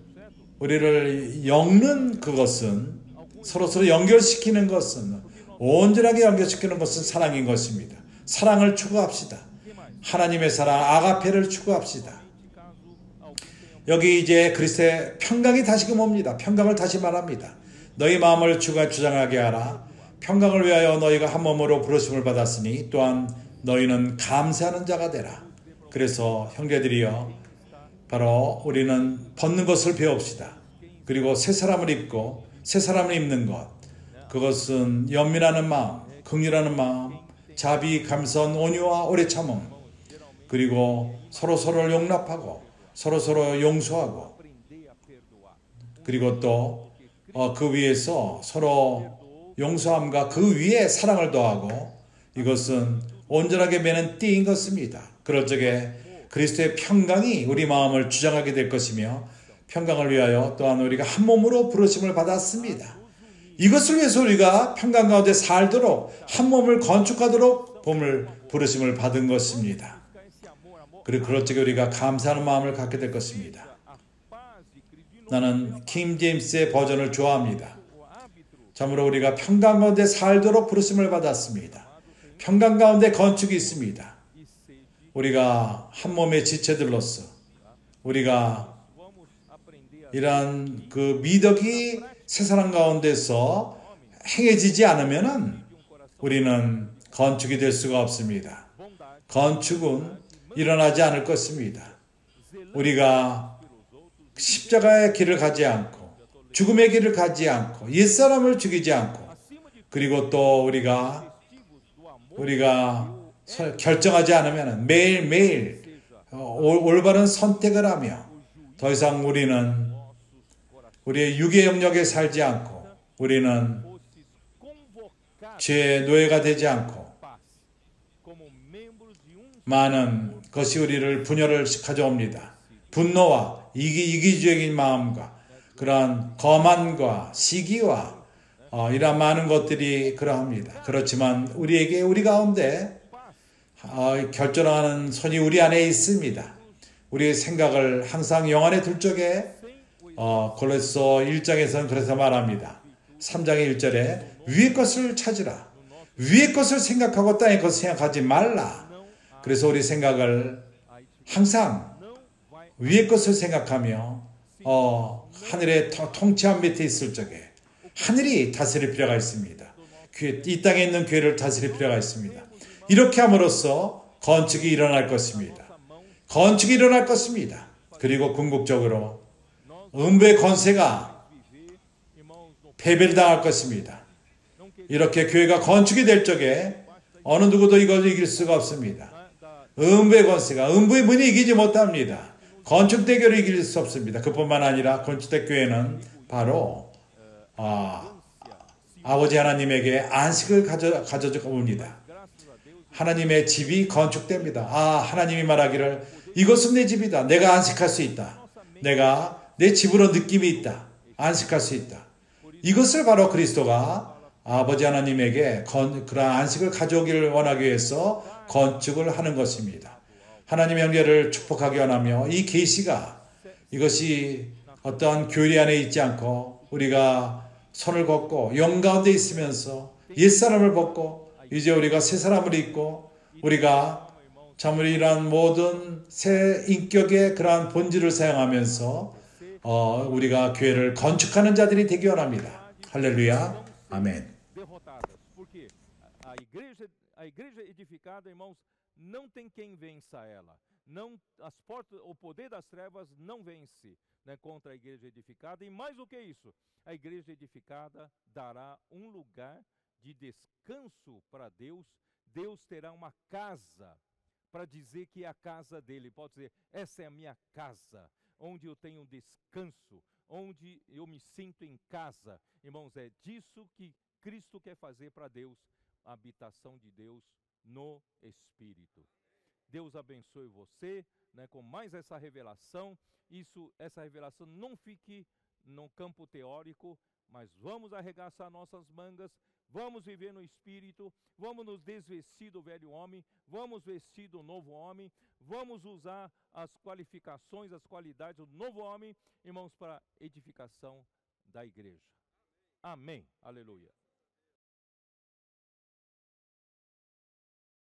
엮는 그것은, 서로 연결시키는 것은, 온전하게 연결시키는 것은 사랑인 것입니다. 사랑을 추구합시다. 하나님의 사랑, 아가페를 추구합시다. 여기 이제 그리스도의 평강이 다시금 옵니다. 평강을 다시 말합니다. 너희 마음을 주장하게 하라. 평강을 위하여 너희가 한 몸으로 부르심을 받았으니 또한 너희는 감사하는 자가 되라. 그래서 형제들이여, 바로 우리는 벗는 것을 배웁시다. 그리고 새 사람을 입고 새 사람을 입는 것, 그것은 연민하는 마음, 긍휼하는 마음, 자비, 감선, 온유와 오래 참음, 그리고 서로를 용납하고 서로 용서하고, 그리고 또 그 위에서 서로 용서함과 그 위에 사랑을 더하고, 이것은 온전하게 매는 띠인 것입니다. 그럴 적에 그리스도의 평강이 우리 마음을 주장하게 될 것이며, 평강을 위하여 또한 우리가 한 몸으로 부르심을 받았습니다. 이것을 위해서 우리가 평강 가운데 살도록, 한 몸을 건축하도록 부르심을 받은 것입니다. 그리고 그럴 적에 우리가 감사하는 마음을 갖게 될 것입니다. 나는 킹 제임스의 버전을 좋아합니다. 참으로 우리가 평강 가운데 살도록 부르심을 받았습니다. 평강 가운데 건축이 있습니다. 우리가 한 몸의 지체들로서 우리가 이러한 그 미덕이 새 사람 가운데서 행해지지 않으면 우리는 건축이 될 수가 없습니다. 건축은 일어나지 않을 것입니다. 우리가 십자가의 길을 가지 않고 죽음의 길을 가지 않고 옛사람을 죽이지 않고, 그리고 또 우리가 결정하지 않으면 매일매일 올바른 선택을 하며 더 이상 우리는 우리의 육의 영역에 살지 않고, 우리는 죄의 노예가 되지 않고, 많은 것이 우리를 분열을 가져옵니다. 분노와 이기주의적인 마음과 그러한 거만과 시기와 이러한 많은 것들이 그러합니다. 그렇지만 우리 가운데 결정하는 손이 우리 안에 있습니다. 우리의 생각을 항상 영 안에 둘 적에 골로새 1장에서는 그래서 말합니다. 3장의 1절에 위의 것을 찾으라. 위의 것을 생각하고 땅의 것을 생각하지 말라. 그래서 우리 생각을 항상 위의 것을 생각하며 하늘의 통치함 밑에 있을 적에 하늘이 다스릴 필요가 있습니다. 이 땅에 있는 교회를 다스릴 필요가 있습니다. 이렇게 함으로써 건축이 일어날 것입니다. 건축이 일어날 것입니다. 그리고 궁극적으로 음부의 권세가 패배를 당할 것입니다. 이렇게 교회가 건축이 될 적에 어느 누구도 이걸 이길 수가 없습니다. 음부의 권세가, 음부의 문이 이기지 못합니다. 건축 대결을 이길 수 없습니다. 그뿐만 아니라 건축대 교회는 바로 아버지 하나님에게 안식을 가져주고 옵니다. 하나님의 집이 건축됩니다. 하나님이 말하기를 이것은 내 집이다. 내가 안식할 수 있다. 내가 내 집으로 느낌이 있다. 안식할 수 있다. 이것을 바로 그리스도가 아버지 하나님에게 그러한 안식을 가져오기를 원하기 위해서 건축을 하는 것입니다. 하나님의 형제를 축복하기 원하며 이 계시가 이것이 어떠한 교리 안에 있지 않고 우리가 손을 걷고 영 가운데 있으면서 옛사람을 벗고 이제 우리가 새 사람을 입고 우리가 참으로 이러한 모든 새 인격의 그러한 본질을 사용하면서 우리가 교회를 건축하는 자들이 되기 원합니다. 할렐루야. 아멘. A igreja edificada, irmãos, não tem quem vença ela. Não, as portas, o poder das trevas não vence, né, contra a igreja edificada. E mais do que isso, a igreja edificada dará lugar de descanso para Deus. Deus terá uma casa para dizer que é a casa dele. Pode dizer, essa é a minha casa, onde eu tenho descanso, onde eu me sinto em casa. Irmãos, é disso que Cristo quer fazer para Deus, a habitação de Deus no Espírito. Deus abençoe você, né, com mais essa revelação. Essa revelação não fique no campo teórico, mas vamos arregaçar nossas mangas, vamos viver no Espírito, vamos nos desvestir do velho homem, vamos vestir do novo homem, vamos usar as qualificações, as qualidades do novo homem, irmãos, para a edificação da igreja. Amém. Aleluia.